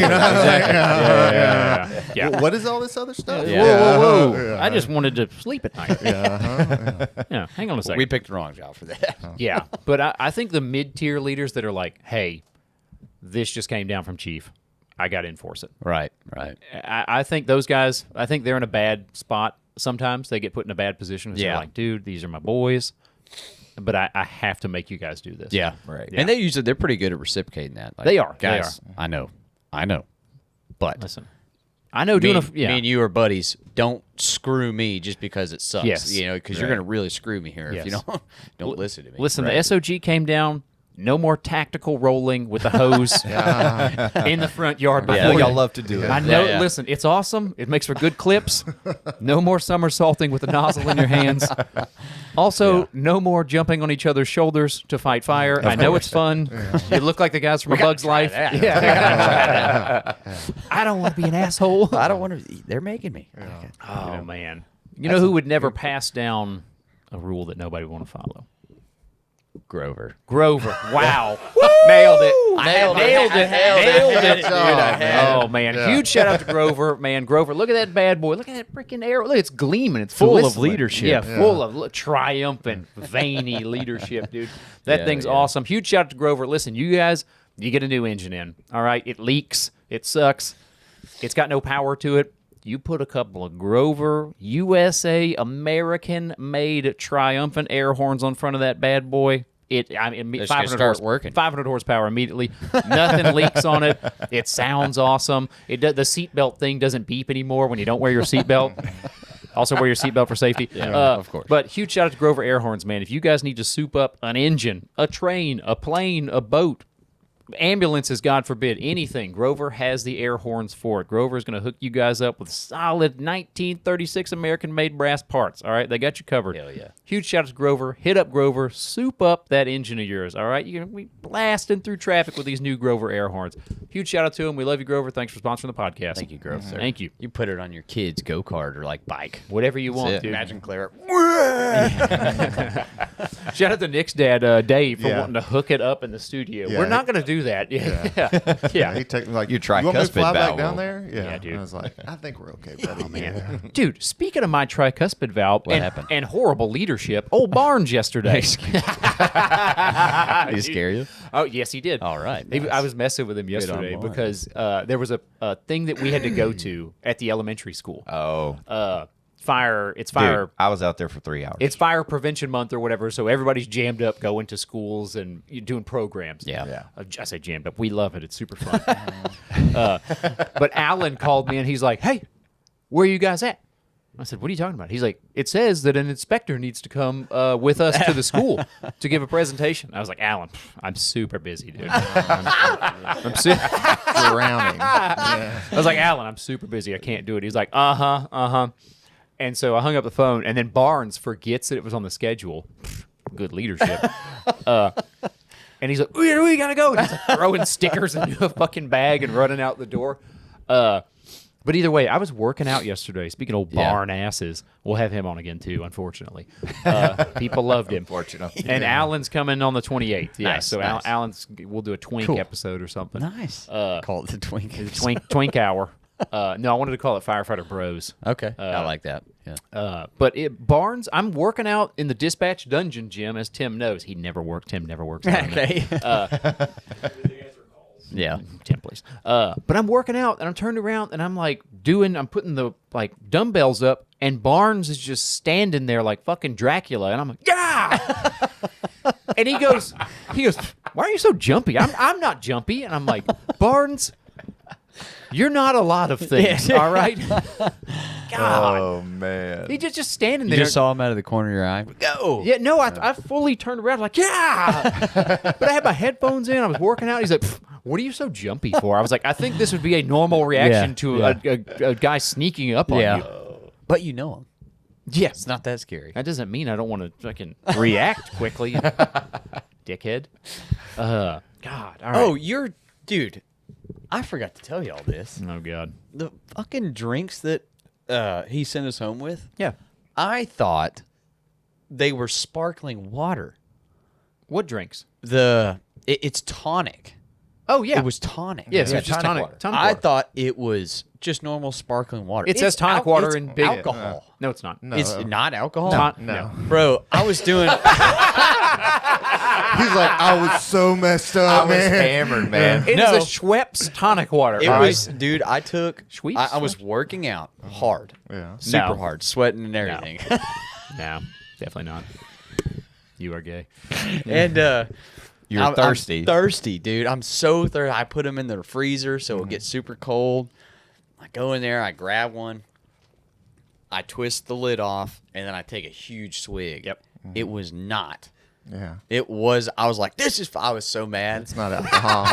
Yeah. Well, what is all this other stuff? Whoa. I just wanted to sleep at night. Yeah. Hang on a second. We picked the wrong job for that. Yeah. But I think the mid-tier leaders that are like, hey, this just came down from chief. I got to enforce it. Right. I think those guys, I think they're in a bad spot sometimes. They get put in a bad position. They're Yeah. like, dude, these are my boys. But I have to make you guys do this. Yeah. Right. And they're pretty good at reciprocating that. Like, They are. Guys, I know. But Listen, I know me, doing me and you are buddies. Don't screw me just because it sucks. Yes. Because you're going to really screw me here if you Yes. don't listen to me. Listen, the SOG came down. No more tactical rolling with the hose in the front yard. I Before know you- y'all love to do it. I know. Yeah. Listen, it's awesome. It makes for good clips. No more somersaulting with the nozzle in your hands. Also, no more jumping on each other's shoulders to fight fire. I know it's fun. You look like the guys from A Bug's Life. Yeah. I don't want to be an asshole. I don't want to. They're making me. Oh man. You know who would never pass down a rule that nobody would want to follow? Grover. Grover. Wow. Nailed it. Nailed it. Nailed it. Nailed it. Dude, I had Oh, man. Huge shout out to Grover. Man, Grover, look at that bad boy. Look at that freaking arrow. Look, it's gleaming. It's Full of glistening. leadership. Yeah, full of triumphant, veiny leadership, dude. That Yeah, thing's yeah. awesome. Huge shout out to Grover. Listen, you guys, you get a new engine in. All right? It leaks. It sucks. It's got no power to it. You put a couple of Grover USA American-made triumphant air horns on front of that bad boy. It's gonna start working. 500 horsepower immediately. Nothing leaks on it. It sounds awesome. The seatbelt thing doesn't beep anymore when you don't wear your seatbelt. Also wear your seatbelt for safety. Yeah, of course. But huge shout out to Grover air horns, man. If you guys need to soup up an engine, a train, a plane, a boat, ambulances, God forbid, anything, Grover has the air horns for it. Grover is going to hook you guys up with solid 1936 American-made brass parts, all right? They got you covered. Hell yeah. Huge shout out to Grover. Hit up Grover. Soup up that engine of yours, all right? You're going to be blasting through traffic with these new Grover air horns. Huge shout out to him. We love you, Grover. Thanks for sponsoring the podcast. Thank you, Grover. Sir. Thank you. You put it on your kid's go-kart or like bike. Whatever you want, it. dude. Imagine Claire. Shout out to Nick's dad, Dave, for Yeah. wanting to hook it up in the studio. Yeah. We're not going to do that. Yeah. He took me like, Your you want me to tricuspid fly back valve down will- there? Yeah, dude. I was like, I think we're okay, buddy. Oh, man. Dude, speaking of my tricuspid valve What happened? and horrible leadership, old Barnes yesterday. Did he scare you? Oh, yes, he did. All right, He- nice. I was messing with him yesterday Barnes. because there was a thing that we had to go to at the elementary school. Oh, It's fire. dude, I was out there for 3 hours. It's fire prevention month or whatever, so everybody's jammed up going to schools and doing programs. Yeah. I say jammed up. We love it. It's super fun. But Alan called me and he's like, "Hey, where are you guys at?" I said, "What are you talking about?" He's like, "It says that an inspector needs to come with us to the school to give a presentation." I was like, "Alan, I'm super busy, dude." I'm Drowning. Yeah. I was like, "Alan, I'm super busy. I can't do it." He's like, uh-huh. And so I hung up the phone, and then Barnes forgets that it was on the schedule. Good leadership. And he's like, we gotta go. And he's like throwing stickers into a fucking bag and running out the door. But either way, I was working out yesterday. Speaking of barn asses, we'll have him on again too, unfortunately. People loved him. Unfortunately. And Alan's coming on the 28th. Yeah, Nice, so nice. we'll do a twink Cool. episode or something. Nice. Call it the twink. Twink hour. No, I wanted to call it Firefighter Bros. Okay. I like that. Yeah. But Barnes, I'm working out in the dispatch dungeon gym, as Tim knows. Tim never works out. Okay. Yeah. Tim, please. But I'm working out, and I'm turned around, and I'm like I'm putting the like dumbbells up, and Barnes is just standing there like fucking Dracula, and I'm like, yeah. And he goes, why are you so jumpy? I'm not jumpy, and I'm like, Barnes, you're not a lot of things, all right? God. Oh man. He just standing You there. just saw him out of the corner of your eye. Go. Yeah, no, I fully turned around like, yeah. But I had my headphones in. I was working out. He's like, what are you so jumpy for? I was like, I think this would be a normal reaction to a guy sneaking up on you. But you know him. Yes. It's not that scary. That doesn't mean I don't want to fucking react quickly, dickhead. God, all right. Oh, dude. I forgot to tell you all this. Oh, God. The fucking drinks that he sent us home with. Yeah. I thought they were sparkling water. What drinks? It's tonic. Oh, yeah. It was tonic. Yes, Yeah, it was just tonic tonic. water. Tonic I water. thought it was just normal sparkling water. It says tonic water in big alcohol. No, it's not. No. It's not alcohol. No. Bro, I was doing. He's like, I was so messed up, I was man. hammered, man. It No. is a Schweppes tonic water. It all was, right? dude. I took. Schweppes? I was working out hard, Yeah. super No. hard, sweating and everything. No, definitely not. You are gay. And You're I'm thirsty. thirsty, dude. I'm so thirsty. I put them in the freezer so it'll get super cold. I go in there, I grab one, I twist the lid off, and then I take a huge swig. Yep. It was not. Yeah. It was. I was like, this is. I was so mad. It's not alcohol.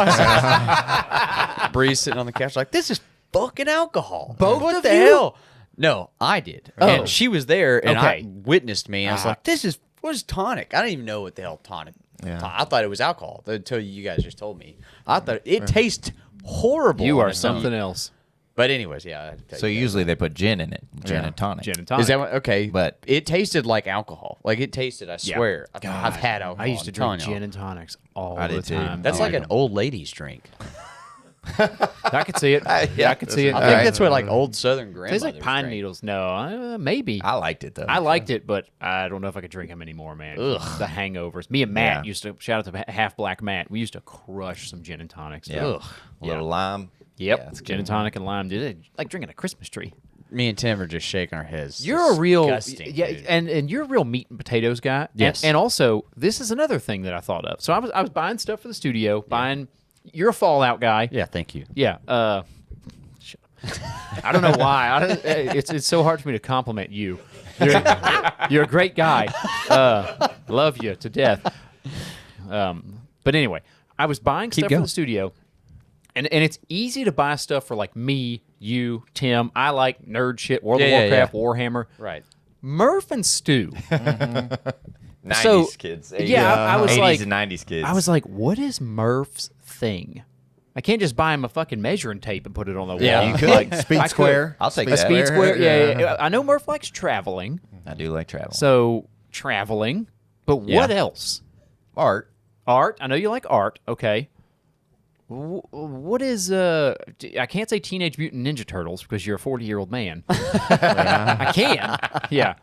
Bree's sitting on the couch like, this is fucking alcohol. Both what of the you? hell? No, I did. Oh. And she was there, and Okay. I witnessed me. And I was Ah. like, this is what's tonic? I didn't even know what the hell tonic. Yeah. I thought it was alcohol until you guys just told me. I thought it tastes horrible. You on are its something own. else. But anyways, yeah. I had to tell So you guys. usually they put gin in it, gin and tonic. Gin and tonic. Is that what, okay? But- it tasted like alcohol. Like it tasted. I Yeah. swear. I've had alcohol. I used to I'm drink telling gin y'all. and tonics all I the did too. time. That's I like like an old lady's drink. I could see it. Yeah, I could see it. I think that's what like old Southern grandmothers Tastes like pine drink. needles. No, maybe. I liked it though. I liked it, but I don't know if I could drink them anymore, man. Ugh. The hangovers. Me and Matt Yeah. used to, shout out to Half Black Matt, we used to crush some gin and tonics. Yeah. Ugh. A little lime. Yep. Yeah, it's Gin good. and tonic and lime. Dude, like drinking a Christmas tree. me and Tim are just shaking our heads. You're a real, Disgusting, yeah, dude. and you're a real meat and potatoes guy. Yes. And also, this is another thing that I thought of. So I was buying stuff for the studio. You're a Fallout guy. Yeah, thank you. Yeah. I don't know why. It's so hard for me to compliment you. You're a great guy. Love you to death. But anyway, I was buying stuff for the studio, and it's easy to buy stuff for like me, you, Tim. I like nerd shit, World of Warcraft, Warhammer. Right. Murph and Stu. 90s kids. 80s, I was 80s like, and 90s kids. I was like, what is Murph's thing? I can't just buy him a fucking measuring tape and put it on the wall. Yeah, you could. Like, Speed I square. I'll take A that. speed square. Yeah. I know Murph likes traveling. I do like travel. So traveling, but what else? Art. Art. I know you like art. Okay. What is I can't say Teenage Mutant Ninja Turtles because you're a 40-year-old man. I can. Yeah.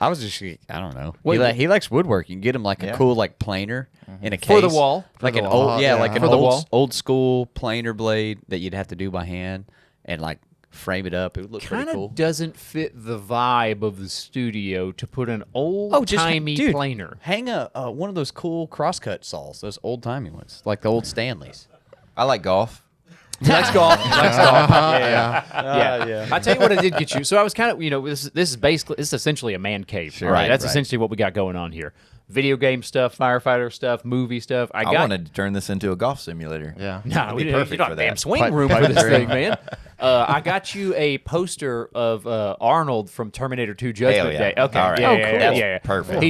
I was just, I don't know. Wait, He likes woodworking. Get him like a cool like planer in a case For the wall. like For an the old wall, like an For the wall. old school planer blade that you'd have to do by hand and like frame it up. It would look Kind pretty cool. of doesn't fit the vibe of the studio to put an old-timey dude, planer. Hang a one of those cool crosscut saws, those old timey ones, like the old Stanleys. I like golf. He likes golf. He likes golf. Yeah. I tell you what, I did get you. So I was kind of, this is essentially a man cave. Right. Right, That's right. essentially what we got going on here. Video game stuff, firefighter stuff, movie stuff. I wanted to turn this into a golf simulator. Yeah. No, be we perfect perfect for a damn that. swing room Pipe for this dream. thing, man. I got you a poster of Arnold from Terminator 2 Judgment Hell yeah. Day. Okay, All right. yeah, Oh, yeah, cool. yeah, That's yeah. perfect.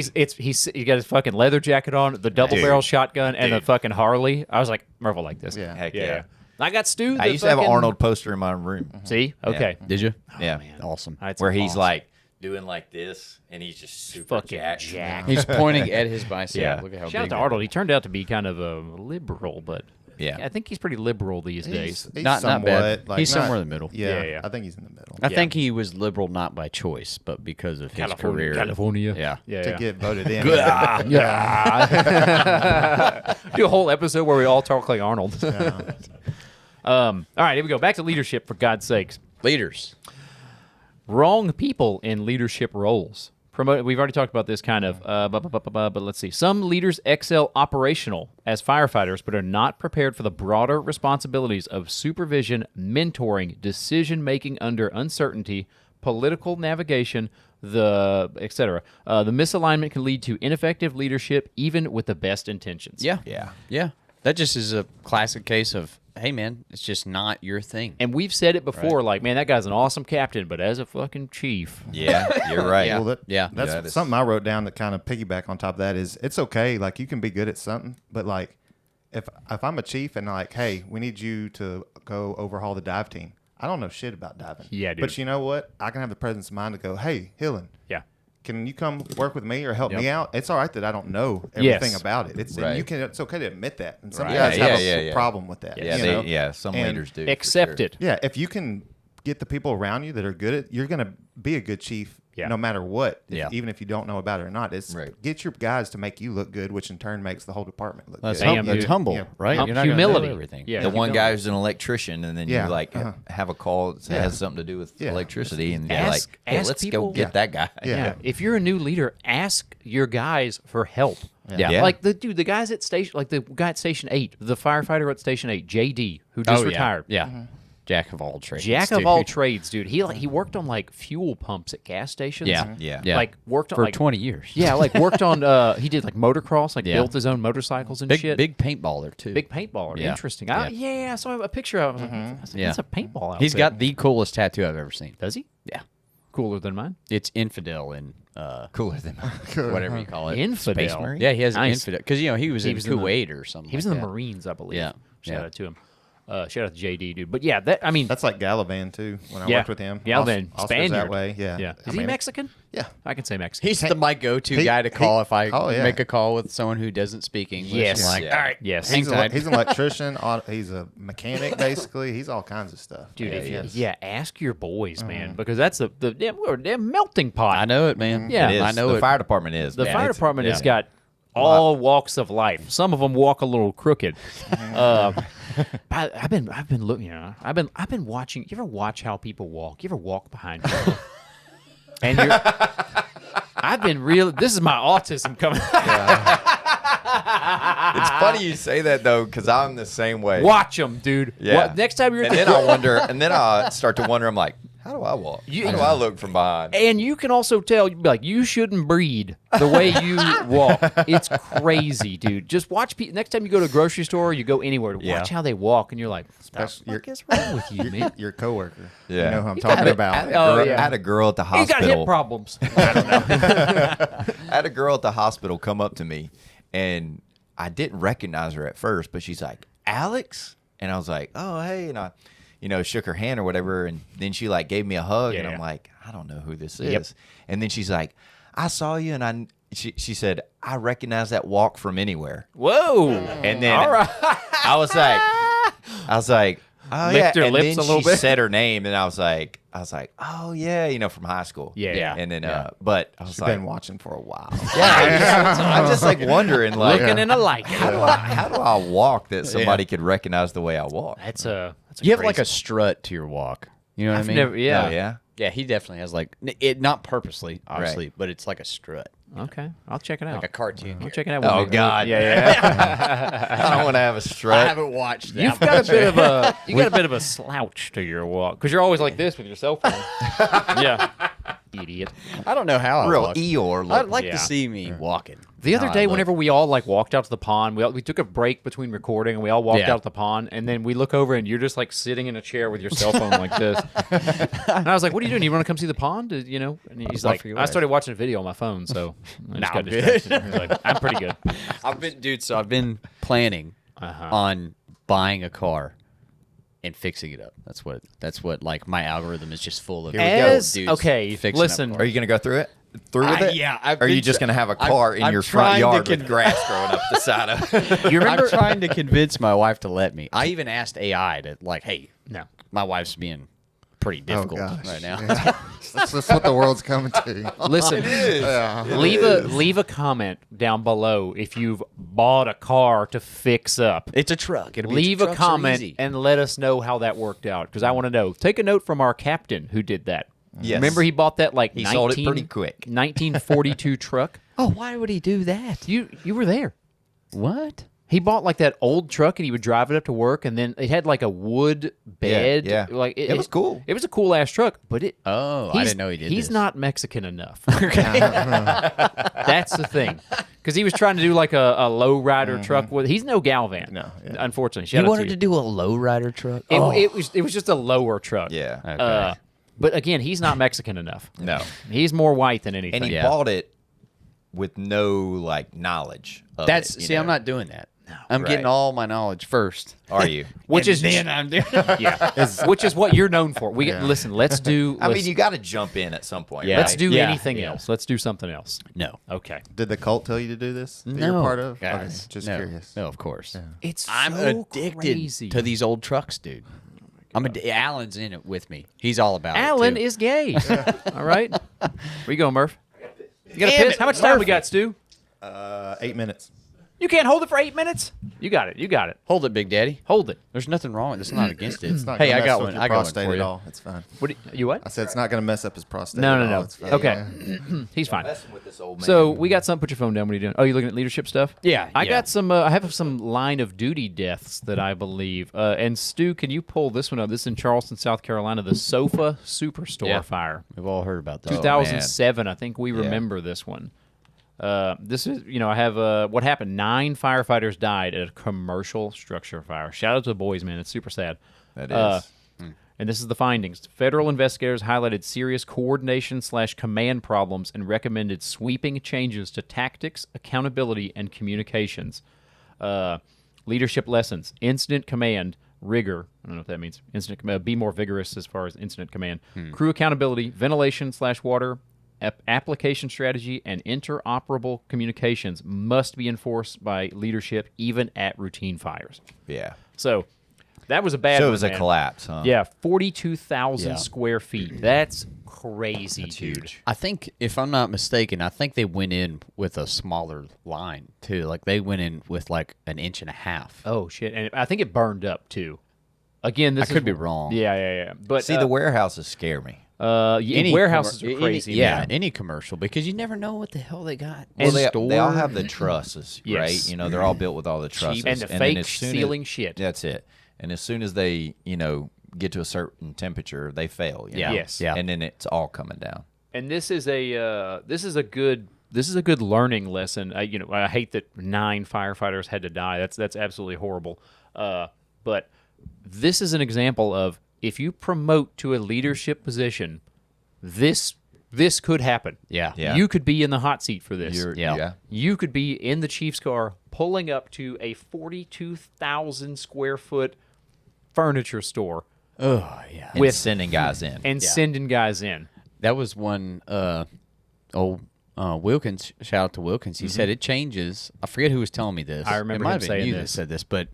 He got his fucking leather jacket on, the double barrel shotgun, and the fucking Harley. I was like, Merv will like this. Yeah. Heck yeah. I got Stu. I used to have an Arnold poster in my room. See, okay, Did you? Yeah. Awesome. That's Where he's awesome. like doing like this, and he's just super Fucking jacked. jacked. He's pointing at his bicep. Yeah. Look at how Shout out big to that Arnold. He turned out to be kind of a liberal, but Yeah. I think he's pretty liberal these days. He's Not somewhat, bad. like, He's not- somewhere in the middle. Yeah, Yeah. I think he's in the middle. I think he was liberal not by choice, but because of his career. California. Yeah. Yeah. To yeah. get voted in. Do a whole episode where we all talk like Arnold. All right, here we go. Back to leadership, for God's sakes. Leaders. Wrong people in leadership roles. We've already talked about this kind of, but let's see. Some leaders excel operational as firefighters, but are not prepared for the broader responsibilities of supervision, mentoring, decision-making under uncertainty, political navigation, etc. The misalignment can lead to ineffective leadership, even with the best intentions. Yeah. Yeah. Yeah. That just is a classic case of, hey, man, it's just not your thing. And we've said it before, like, man, that guy's an awesome captain, but as a fucking chief. Yeah, you're right. Yeah. Well, Yeah. that's that is- something I wrote down that kind of piggyback on top of that is it's okay. Like you can be good at something, but like if I'm a chief and like, hey, we need you to go overhaul the dive team. I don't know shit about diving. Yeah, dude. But you know what? I can have the presence of mind to go, hey, Hillen, Yeah. can you come work with me or help me out? It's all right that I don't know Yes. everything about it. It's and Right. you can. It's okay to admit that. And some Right. guys Yeah, have yeah, a yeah. problem with that. Yeah, you know? some And leaders do. for Accept sure. it. Yeah, if you can get the people around you that are good at, you're going to be a good chief Yeah. no matter what. Yeah. Even if you don't know about it or not. It's Right. get your guys to make you look good, which in turn makes the whole department look That's, good. Damn, that's dude. humble, Yeah. right? You're not gonna know Humility. everything. Yeah. The one humility. guy who's an electrician, and then Yeah. you like have a call that has something to do with Yeah. electricity, and you're Ask- like, hey, ask let's people- go get that guy. Yeah. Yeah. If you're a new leader, ask your guys for help. Yeah. Yeah. Like the guys at the guy at Station 8, the firefighter at Station 8, JD, who just Oh, retired. Yeah. Jack of all trades. Jack of dude. all trades, dude. He worked on like fuel pumps at gas stations. Yeah. Yeah. Yeah. Like worked on For like 20 years. Yeah, like worked on he did like motocross, like Yeah. built his own motorcycles and Big, shit. big paintballer, too. Big paintballer. Yeah. Interesting. Yeah. Yeah, I saw a picture of him. I was like, Yeah. that's a paintball outfit. He's got the coolest tattoo I've ever seen. Does he? Yeah. Cooler than mine. It's infidel in Cooler than whatever you call it. Infidel. Space Marine? Yeah, he has an Nice. infidel. Because, he was in was in the- Kuwait or something. He was like in the that. Marines, I believe. Yeah. Shout Yeah. out to him. Shout out to JD, dude. But yeah, that I mean, That's like Galavan too. When I Yeah. worked with him, Galavan, Also Spaniard. that way. Yeah. yeah. I Is he mean, Mexican? Yeah. I can say Mexican. He's my go-to he- guy to call he- if I oh, yeah. make a call with someone who doesn't speak English. Yes. I'm like, Yeah. all right. Yes. Hang tight. He's an electrician. He's a mechanic, basically. He's all kinds of stuff. Dude, Yeah, if he you, is. yeah, ask your boys, man, because that's we're a damn melting pot. I know it, man. Yeah. It is. I know the it. fire department is. The man. fire It's- department has yeah. got all walks of life. Some of them walk a little crooked. I've been looking. I've been watching. You ever watch how people walk? You ever walk behind people? And I've been real. This is my autism coming. It's funny you say that though, because I'm the same way. Watch them, dude. Yeah. Next time you're and then I wonder, and then I start to wonder. I'm like, how do I walk? How do I look from behind? And you can also tell, you'd be like, you shouldn't breed the way you walk. It's crazy, dude. Just watch people. Next time you go to a grocery store or you go anywhere, watch how they walk, and you're like, what is wrong with you, man? Your coworker. Yeah. You know who I'm talking about. I had a girl at the He's hospital. got hip problems. I don't know. I had a girl at the hospital come up to me, and I didn't recognize her at first, but she's like, Alex? And I was like, oh, hey. And I, shook her hand or whatever. And then she like gave me a hug. And I'm like, I don't know who this is. Yep. And then she's like, I saw you. And she said, I recognize that walk from anywhere. Whoa. And then All right. I was like, oh, Licked yeah. her And lips then a little she bit. said her name. And I was like, oh, yeah, from high school. Yeah. And then, but I was She's like, been watching for a while. yeah, I'm just like wondering, like, Looking in a light. how do I walk that somebody could recognize the way I walk? That's a You have like crazy- a strut to your walk. You know what I mean? never- yeah. Oh, yeah. Yeah, he definitely has like it, not purposely, obviously, but it's like a strut, Okay. I'll check it out. like a cartoon. I'll check it out. Oh, when we- God. Yeah. I don't want to have a I strut. haven't watched that. You've got a bit of a slouch to your walk because you're always like this with your cell phone. Yeah, idiot. I don't know how I Real walk. Eeyore I'd look. like Yeah. to see me walking. The other How I day, look. whenever we all like walked out to the pond, we took a break between recording and we all walked Yeah. out to the pond, and then we look over and you're just like sitting in a chair with your cell phone like this. And I was like, "What are you doing? You want to come see the pond?" And he's like, for you "I guys." started watching a video on my phone, so I just got good. distracted." He's like, "I'm pretty good." I've been planning on buying a car and fixing it up. That's what like my algorithm is just full of. Here we go. As dudes okay, fixing up listen, cars. Are you going to go through with it? Yeah. Or are you just going to have a car in your front yard with grass growing up the side of it? you remember? I'm trying to convince my wife to let me. I even asked AI to like, hey, No. my wife's being pretty difficult gosh. right now. Yeah. That's just what the world's coming to. Listen, leave a comment down below if you've bought a car to fix up. It's a truck. Leave a comment and let us know how that worked out because I want to know. Take a note from our captain who did that. Yes. Remember he bought that like He sold it pretty quick. 1942 truck. Oh, why would he do that? You were there. What? He bought like that old truck and he would drive it up to work and then it had like a wood bed. yeah. Like It was cool. It was a cool ass truck, but Oh, I didn't know he did He's this. not Mexican enough. Okay, that's the thing. Because he was trying to do like a low rider truck with. He's no Galvan. No, yeah. Unfortunately, He shout out wanted to to you. do a lowrider truck. It was just a lower truck. Yeah. Okay. But again, he's not Mexican enough. No. He's more white than anything. And he Yeah. bought it with no, like, knowledge of That's it, you see, I'm know? not doing that. I'm Right. getting all my knowledge first. Are you? which is I'm doing. which is what you're known for. Listen. Let's do. I mean, let's- you got to jump in at some point. Yeah. right? let's do Yeah, anything yeah. else. Let's do something else. No. Okay. Did the cult tell you to do this? That No. you're part of? Guys, Okay, just no. curious. No, of course. It's I'm so addicted crazy. to these old trucks, dude. Alan's in it with me. He's all about Alan it. too. is gay. All right. Where you go, Murph? You got a piss? How much time we got, Stu? 8 minutes. You can't hold it for 8 minutes? You got it. You got it. Hold it, Big Daddy. Hold it. There's nothing wrong with it. It's not against it. It's not Hey, gonna I mess got with one. your I got one prostate for at you. all. It's fine. You what? I said it's not going to mess up his prostate. No, at no, all. no. It's fine. Okay. Yeah. He's fine. Messing with this old man. So we got something. Put your phone down. What are you doing? Oh, you looking at leadership stuff? Yeah, I yeah. got some. I have some line of duty deaths that I believe. And Stu, can you pull this one up? This is in Charleston, South Carolina. The Sofa Superstore Yeah. fire, We've all heard about that. 2007. I think we remember this one. This is, I have what happened. 9 firefighters died at a commercial structure fire. Shout out to the boys, man. It's super sad. That is. And this is the findings. Federal investigators highlighted serious coordination/command problems and recommended sweeping changes to tactics, accountability, and communications. Leadership lessons: incident command, rigor. I don't know what that means. Incident command. Be more vigorous as far as incident command. Crew accountability, ventilation/water, application strategy, and interoperable communications must be enforced by leadership even at routine fires. Yeah. So That was a bad So one, it was a man. collapse, huh? Yeah, 42,000 Yeah. square feet. That's crazy, That's dude. huge. I think, if I'm not mistaken, I think they went in with a smaller line too. Like they went in with like an inch and a half. Oh shit! And I think it burned up too. Again, this I could be wrong. Yeah. But See, the warehouses scare me. warehouses are crazy. man. Any commercial, because you never know what the hell they got. Well, in they all store. have the trusses, Yes. right? You know, they're all built with all the trusses. And the then fake as soon sealing as, shit. That's it. And as soon as they, get to a certain temperature, they fail. You Yeah. know? Yes. Yeah. And then it's all coming down. And this is a good learning lesson. I hate that 9 firefighters had to die. That's absolutely horrible. But this is an example of, if you promote to a leadership position, this could happen. Yeah. Yeah. You could be in the hot seat for this. Yeah. You could be in the Chiefs car pulling up to a 42,000 square foot furniture store Oh yeah. And With- sending guys in. and sending guys in. That was one Wilkins. Shout out to Wilkins. He said it changes. I forget who was telling me this. I remember it might him have been saying you this. that said this, but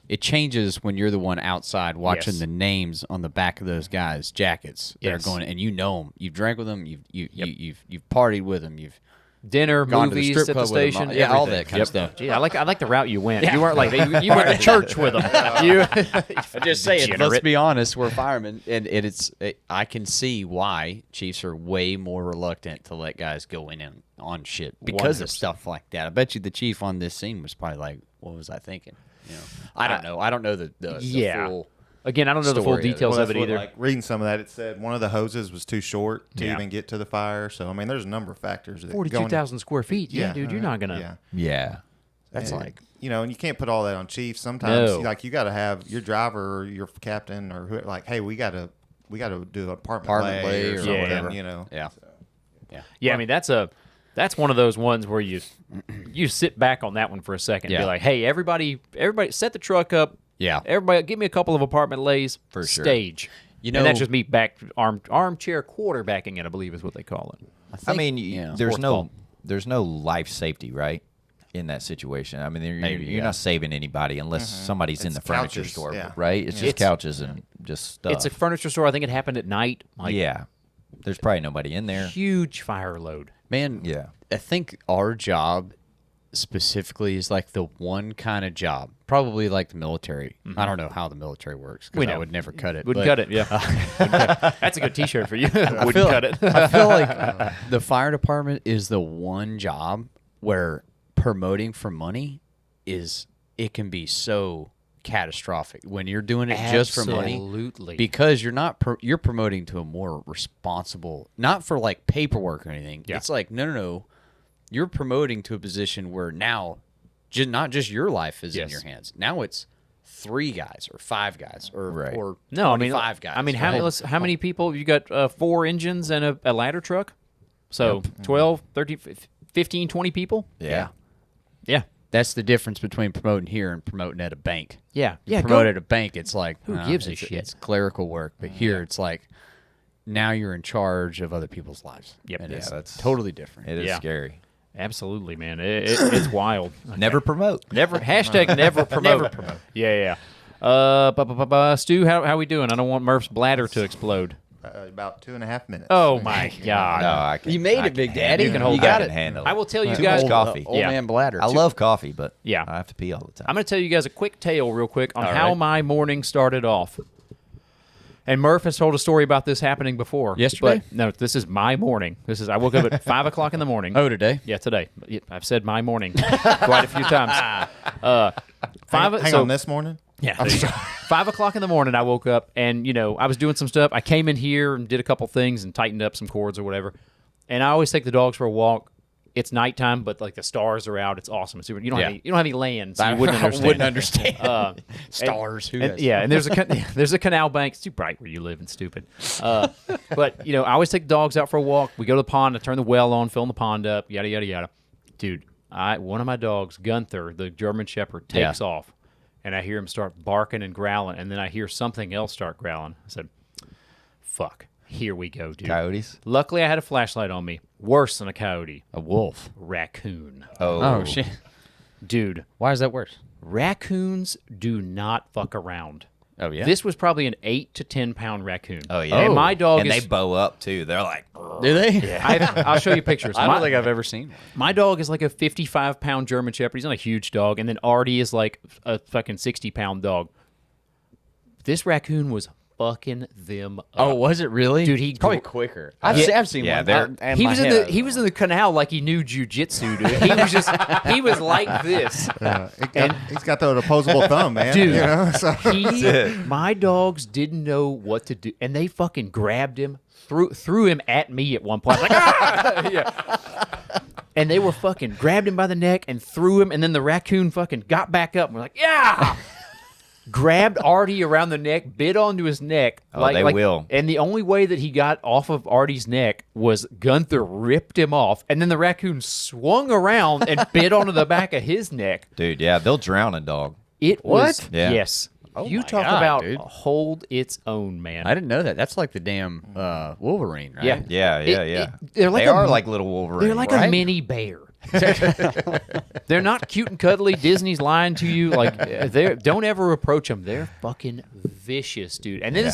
it changes when you're the one outside watching Yes. the names on the back of those guys' jackets. They're Yes. going, and you know them. You've drank with them. You've partied with them. You've Dinner, Gone to the movies strip at the club with 'em, station. yeah, all everything. that kind of stuff. Gee, I like the route you went. You weren't like you went to church with them. I just say it. Let's Degenerate. be honest. We're firemen, and I can see why Chiefs are way more reluctant to let guys go in and on shit because of 100%. stuff like that. I bet you the chief on this scene was probably like, "What was I thinking?" I don't know. I don't know the Yeah. full. Again, I don't know the full story of it. details Well, of that's it what, either. like, reading some of that, it said one of the hoses was too short to Yeah. even get to the fire. So I mean, there's a number of factors that go 42,000 square feet. Yeah, dude, you're not gonna. Yeah. Yeah. That's And, like and you can't put all that on Chiefs. Sometimes, No. you got to have your driver or your captain or who, like, hey, we got to do an apartment Apartment lay lay or or something. whatever. yeah. Yeah, I mean that's one of those ones where you sit back on that one for a second and be Yeah. like, hey, everybody, set the truck up. Yeah. Everybody, give me a couple of apartment lays For sure. stage. You and that's know- just me back armchair quarterbacking it, I believe is what they call it. I mean, there's Fourth no ball. there's no life safety, right, in that situation. I mean, Maybe, you're yeah. not saving anybody unless somebody's in It's the furniture couches, store, yeah. right? It's just couches and just stuff. It's a furniture store. I think it happened at night. Like yeah. There's probably nobody in there. huge fire load. Man, Yeah. I think our job specifically is like the one kind of job, probably like the military. I don't know how the military works We because I know. would never cut it. Wouldn't but cut it. Yeah, Wouldn't cut it. That's a good T-shirt for you. Wouldn't feel- cut it. I feel like the fire department is the one job where promoting for money it can be so catastrophic when you're doing it just for money. Absolutely. Because you're not you're promoting to a more responsible, not for like paperwork or anything. Yeah. It's like no. You're promoting to a position where now, not just your life is in Yes. your hands. Now it's 3 guys or 5 guys or Right. or No, I mean 5 guys. I mean, how, right? how many people? You got 4 engines and a ladder truck, so 12, 13, 15, 20 people. Yeah. Yeah, That's the difference between promoting here and promoting at a bank. yeah. Promote at a bank, it's like Who gives a it's, shit? It's clerical work, but here it's like now you're in charge of other people's lives. Yep. and Yeah, it's that's- totally different. It is Yeah. scary. Absolutely, man. It's wild. Never promote. Never hashtag never promote. Never promote. Yeah. Stu, how we doing? I don't want Murph's bladder to explode. About 2.5 minutes. Oh my God. No, I can't. You made I it, Big can't Daddy. handle You can hold I that. can handle it. I will tell you Too guys. much coffee. Old Yeah. man bladder. I love coffee, but Yeah. I have to pee all the time. I'm going to tell you guys a quick tale real quick on All how right. my morning started off. And Murph has told a story about this happening before. Yesterday? But no, this is my morning. I woke up at 5 o'clock in the morning. Oh, today? Yeah, today. Yeah, I've said my morning quite a few times. Hang on this morning? Yeah. there you go. 5 o'clock in the morning, I woke up and, I was doing some stuff. I came in here and did a couple things and tightened up some cords or whatever. And I always take the dogs for a walk. It's nighttime, but like the stars are out. It's awesome. It's super, you don't have any land, so you wouldn't understand. Stars. Who And, has- yeah, and there's a canal bank. It's too bright where you live and stupid. But I always take the dogs out for a walk. We go to the pond. I turn the well on, fill the pond up. Yada yada yada. Dude, one of my dogs, Gunther, the German Shepherd, takes off, and I hear him start barking and growling, and then I hear something else start growling. I said, "Fuck, here we go, dude." Coyotes? Luckily, I had a flashlight on me. Worse than a coyote, A wolf. raccoon. Oh, shit. Dude, Why is that worse? raccoons do not fuck around. Oh yeah. This was probably an 8 to 10 pound raccoon. Oh yeah. And my dog and is. they bow up too. They're like, Do they? I'll show you pictures. I don't think I've ever seen one. My dog is like a 55-pound German Shepherd. He's not a huge dog. And then Artie is like a fucking 60-pound dog. This raccoon was fucking them up. Oh, was it really? Dude, he It's probably gr- quicker. Yeah. I've seen Yeah, one. they're- And He my was in head- the he was in the canal like he knew jujitsu, dude. He was like this. He's got the opposable thumb, man. Dude. You know? So, My dogs didn't know what to do, and they fucking grabbed him, threw him at me at one point. Like, ah! Yeah. And they were fucking grabbed him by the neck and threw him, and then the raccoon fucking got back up and we're like, yeah. Grabbed Artie around the neck, bit onto his neck. Oh, they will. And the only way that he got off of Artie's neck was Gunther ripped him off, and then the raccoon swung around and bit onto the back of his neck. dude, yeah, they'll drown a dog. It was What? Yeah. yes. Oh You my talk God, about dude. hold its own, man. I didn't know that. That's like the damn Wolverine, right? Yeah. Yeah. They're like they a- are like little Wolverine. They're like a right? mini bear. They're not cute and cuddly. Disney's lying to you. Like, don't ever approach them. They're fucking vicious, dude. And then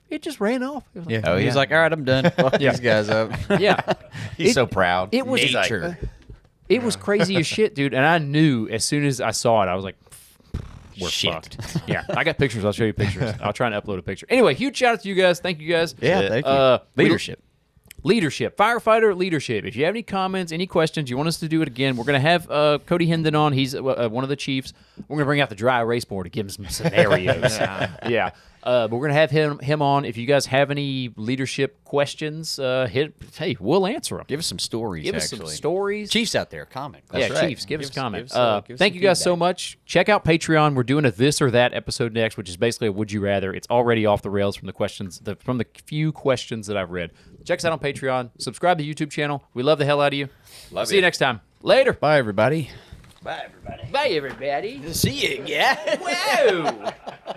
it just ran off. It was like, Yeah. Oh, He's yeah. like, all right, I'm done. Fuck Yeah. these guys up. yeah. He's so proud. It was Nature. It was crazy as shit, dude. And I knew as soon as I saw it, I was like, we're Shit. fucked. Yeah. I got pictures. I'll show you pictures. I'll try and upload a picture. Anyway, huge shout out to you guys. Thank you guys. Yeah, thank you. Leadership. Leadership, firefighter leadership. If you have any comments, any questions, you want us to do it again, we're going to have Cody Hendon on. He's one of the chiefs. We're going to bring out the dry erase board to give him some scenarios. Yeah. But we're going to have him on. If you guys have any leadership questions, hey, we'll answer them. Give us some stories, Give us actually. some stories. Chiefs out there, comment. Yeah, right. Chiefs, give us a comment. give us Thank some you guys so feedback. much. Check out Patreon. We're doing a this or that episode next, which is basically a would you rather. It's already off the rails from the questions, from the few questions that I've read. Check us out on Patreon. Subscribe to the YouTube channel. We love the hell out of you. See you next time. Later. Bye, everybody. Bye, everybody. Bye, everybody. See you, yeah. Whoa.